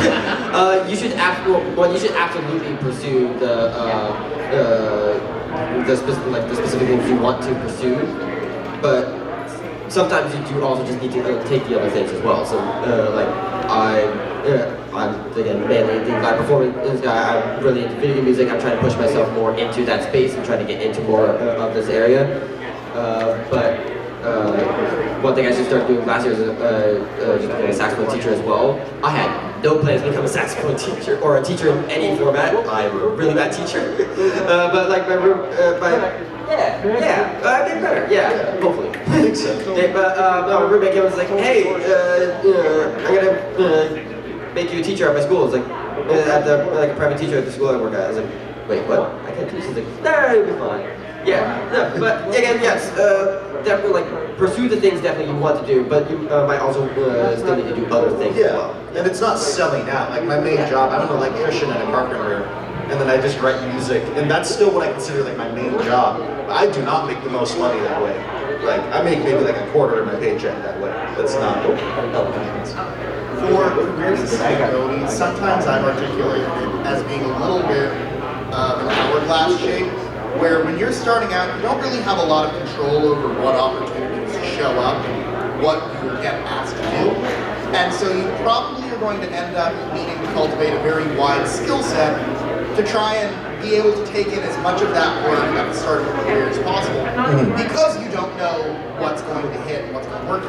You should absolutely pursue the specific things you want to pursue, but sometimes you do also just need to take the other things as well. So I'm again mainly the live performance guy. I'm really into video music. I'm trying to push myself more into that space and trying to get into more of this area. But one thing I just started doing last year is just becoming a saxophone teacher as well. I had no plans to become a saxophone teacher or a teacher in any format. I'm a really bad teacher. But like my room, I get better. Yeah, hopefully. I think so. But my roommate was like, hey, I'm gonna make you a teacher at my school. It's like at the a private teacher at the school I work at. I was like, wait, what? I can't teach. He's like, nah, you'll be fine. Yeah, no, but again, yes, definitely pursue the things definitely you want to do, but you might also still need to do other things as well. And it's not selling out. Like my main job, I'm an electrician and a carpenter, and then I just write music, and that's still what I consider like my main job. I do not make the most money that way. Like I make maybe like a quarter of my paycheck that way. That's not. For career sustainability, sometimes I've articulated it as being a little bit of an hourglass shape, where when you're starting out, you don't really have a lot of control over what opportunities show up and what you get asked to do. And so you probably are going to end up needing to cultivate a very wide skill set to try and be able to take in as much of that work at the start of your career as possible. Because you don't know what's going to hit and what's going to work.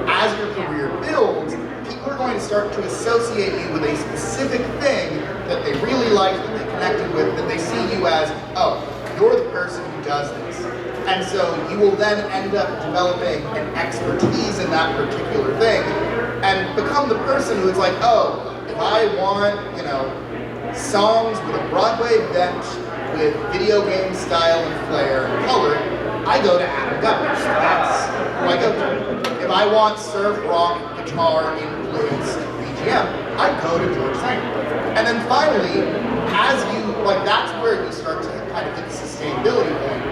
As your career builds, people are going to start to associate you with a specific thing that they really like, that they connected with, that they see you as, oh, you're the person who does this. And so you will then end up developing an expertise in that particular thing and become the person who's like, oh, if I want, songs with a Broadway bent with video game style and flair and color, I go to Adam Guthrie. That's who I go to. If I want surf rock, guitar, influenced BGM, I go to George Sanger. And then finally, as you, that's where you start to kind of hit the sustainability point.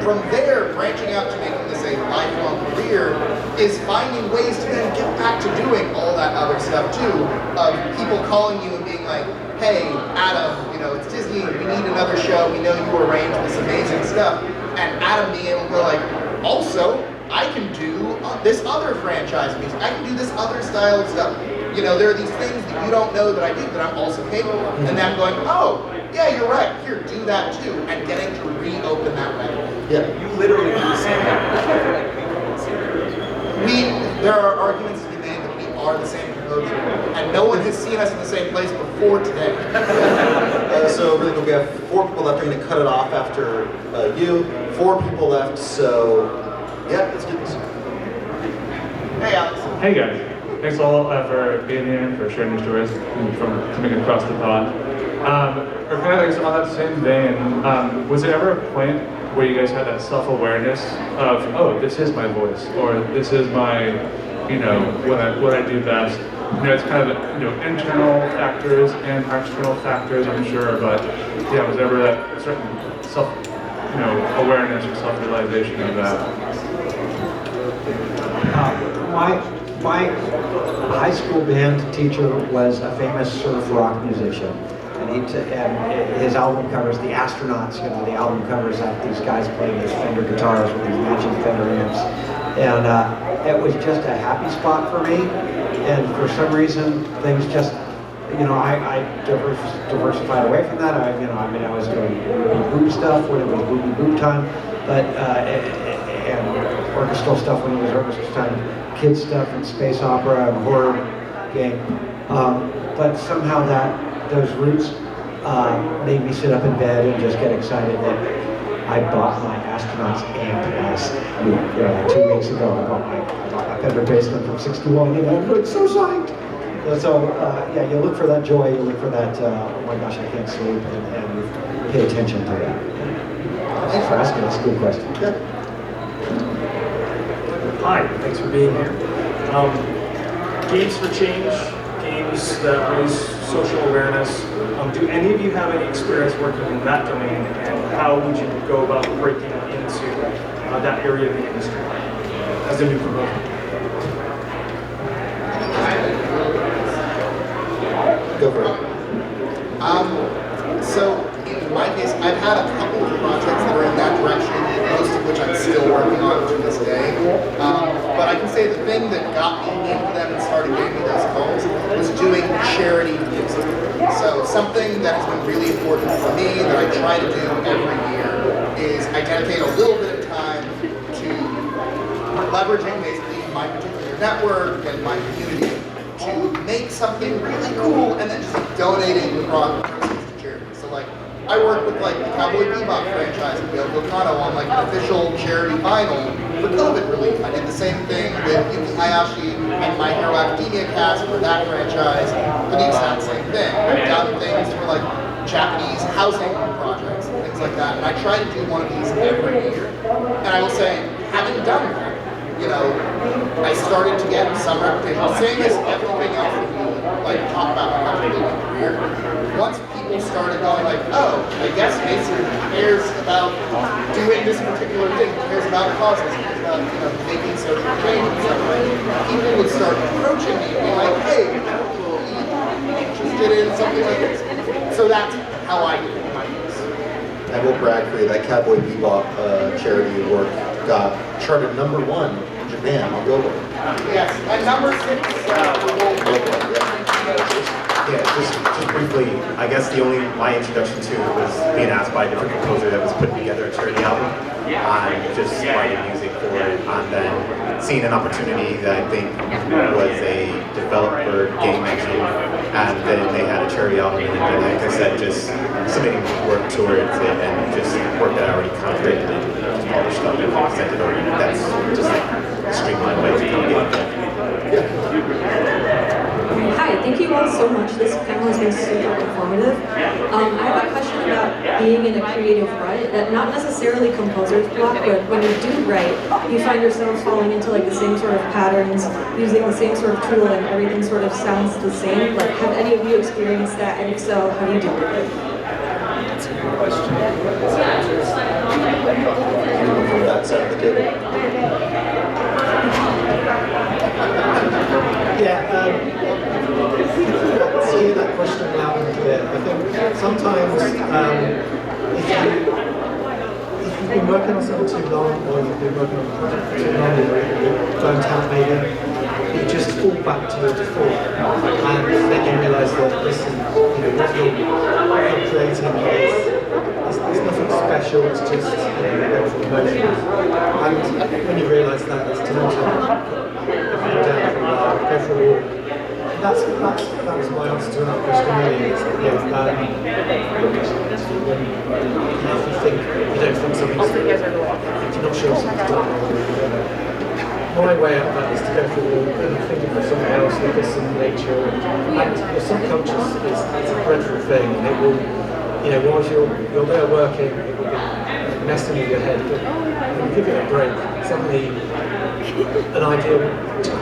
From there, branching out to making this a lifelong career is finding ways to then get back to doing all that other stuff too, of people calling you and being like, hey, Adam, it's Disney, we need another show, we know you arrange this amazing stuff, and Adam being able to go like, also, I can do this other franchise music, I can do this other style of stuff. There are these things that you don't know that I do that I'm also capable of. And then I'm going, oh, yeah, you're right, here, do that too, and getting to reopen that way. Yeah. You literally do the same There are arguments to be made that we are the same composer, and no one has seen us in the same place before today. So really quick, we have 4 people left. I'm going to cut it off after you. 4 people left, so yeah, let's do this. Hey, Alex. Hey guys. Thanks all for being here, for sharing your stories, and from coming across the pond. Or kind of like on that same vein, was there ever a point where you guys had that self-awareness of, oh, this is my voice, or this is my, you know, what I do best? You know, it's kind of, you know, internal factors and external factors, I'm sure, but yeah, was there ever that certain awareness or self-realization of that? My high school band teacher was a famous surf rock musician, and his album covers, the Astronauts, you know, the album covers have these guys playing these Fender guitars with these matching Fender amps, and it was just a happy spot for me. And for some reason, things just, you know, I diversified away from that. I was doing group stuff when it was group time, but and orchestral stuff when it was orchestral time, kids stuff and space opera and horror game. But somehow those roots made me sit up in bed and just get excited that I bought my Astronauts amp last week, 2 weeks ago. I bought my Fender Bassman from 61, and I'm like so psyched. So yeah, you look for that joy, you look for that, oh my gosh, I can't sleep, and pay attention to that. Thanks for asking, that's a good question. Hi, thanks for being here. Games for change, games that raise social awareness. Do any of you have any experience working in that domain, and how would you go about breaking into that area of the industry as a new promoter? Go for it. So in my case, I've had a couple of projects that are in that direction, most of which I'm still working on to this day. But I can say the thing that got me into them and started giving me those calls was doing charity music. So something that has been really important for me that I try to do every year is I dedicate a little bit of time to leveraging basically my particular network and my community to make something really cool and then just donating the proceeds to charity. So like, I work with like the Cowboy Bebop franchise with Yoko Kanno on like an official charity vinyl for COVID relief. I did the same thing with Yuki Hayashi and My Hero Academia cast for that franchise for the exact same thing. I've done things for like Japanese housing projects and things like that, and I try to do one of these every year. And I will say, having done that, you know, I started to get some reputation. Same as everything else that we like talk about in my career. Once people started going like, oh, I guess Mason cares about doing this particular thing, cares about causes, cares about, you know, making social change and stuff. People would start approaching me and be like, hey, are you interested in something like this? So that's how I do it in my case. I will brag for you, that Cowboy Bebop charity work got charted #1 in Japan on Billboard. Yes, and #6 Yeah, just briefly, I guess my introduction to it was being asked by a different composer that was putting together a charity album and just writing music for it, and then seeing an opportunity that I think was a developer game engine, and then they had a charity album, and then, like I said, just submitting work towards it, and just work that I already kind of created and just polished up and sent it over. That's just like a streamlined way to come in. Hi, thank you all so much. This panel has been super informative. I have a question about being in a creative rut, that not necessarily composer's block, but when you do write, you find yourself falling into like the same sort of patterns, using the same sort of tool, and everything sort of sounds the same. Like, have any of you experienced that? And if so, how do you deal with it? That's a good question. From that side of the table. Yeah, I hear that question loud and clear. I think sometimes if you've been working on something too long, or you've been working on a project for too long, or you don't have maybe, you just fall back to your default, and then you realise that this is, what you're creating is nothing special. It's just emotions. And when you realise that, it's time to go down for a while, go for a walk. That was my answer to that question really. Is that, if you don't think something's, if you're not sure something's done, my way out of that is to go for a walk and think of something else, focus in nature, and subconscious is a dreadful thing, and it will, whilst you're there working, it will be messing with your head, but when you give it a break, suddenly an idea,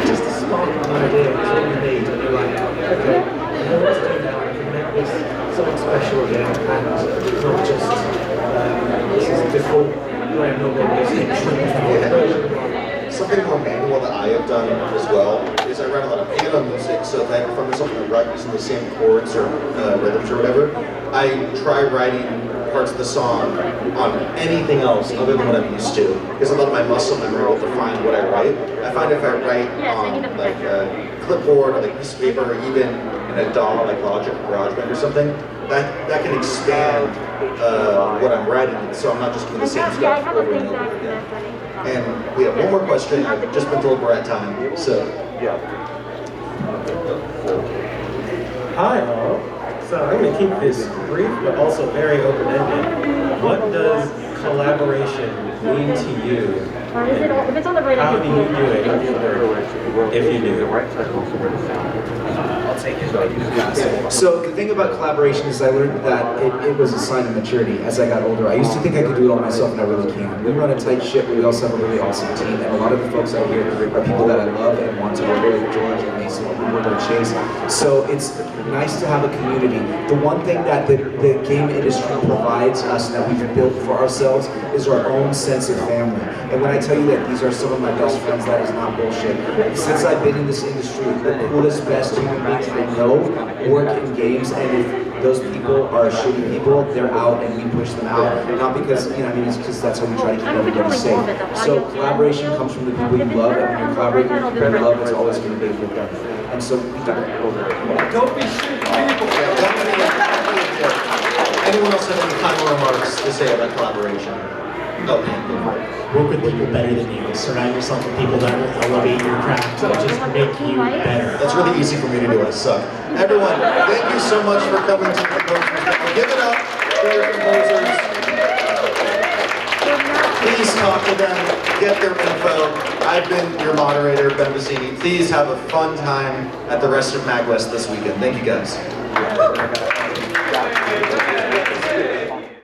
just a spark of an idea is all you need, and you're like, okay, I know what to do now, I can make this something special again, and not just, this is a default way of normal music. Something more manual that I have done as well is I write a lot of piano music, so that if I'm something to write using the same chords or rhythms or whatever, I try writing parts of the song on anything else other than what I'm used to, because a lot of my muscle memory will define what I write. I find if I write on like a clipboard or like piece of paper, or even in a DAW like Logic or GarageBand or something, that can expand what I'm writing, so I'm not just doing the same stuff over and over again. And we have one more question. I've just been told we're at time, so. Hi all. So I'm going to keep this brief but also very open-ended. What does collaboration mean to you? How do you do it if you do? I'll take it. So the thing about collaboration is I learned that it was a sign of maturity as I got older. I used to think I could do it all myself, and I really can't. We run a tight ship, but we also have a really awesome team, and a lot of the folks out here are people that I love and want to work with, like George and Mason, and Chase. So it's nice to have a community. The one thing that the game industry provides us that we've built for ourselves is our own sense of family. And when I tell you that these are some of my best friends, that is not bullshit. Since I've been in this industry, the coolest, best human beings I know work in games, and if those people are shitty people, they're out and we push them out. Not because, it's because that's how we try to keep everybody safe. So collaboration comes from the people you love, and when you're collaborating with people you love, it's always going to be with them. And so we got it. Don't be shitty people. Anyone else have any final remarks to say about collaboration? Oh, Work with people better than you. Surround yourself with people that will elevate your craft and just make you better. That's really easy for me to do. I suck. Everyone, thank you so much for coming to the Composers. Give it up for your composers. Please talk to them, get their info. I've been your moderator, Ben Bassini. Please have a fun time at the rest of MAGWest this weekend. Thank you guys.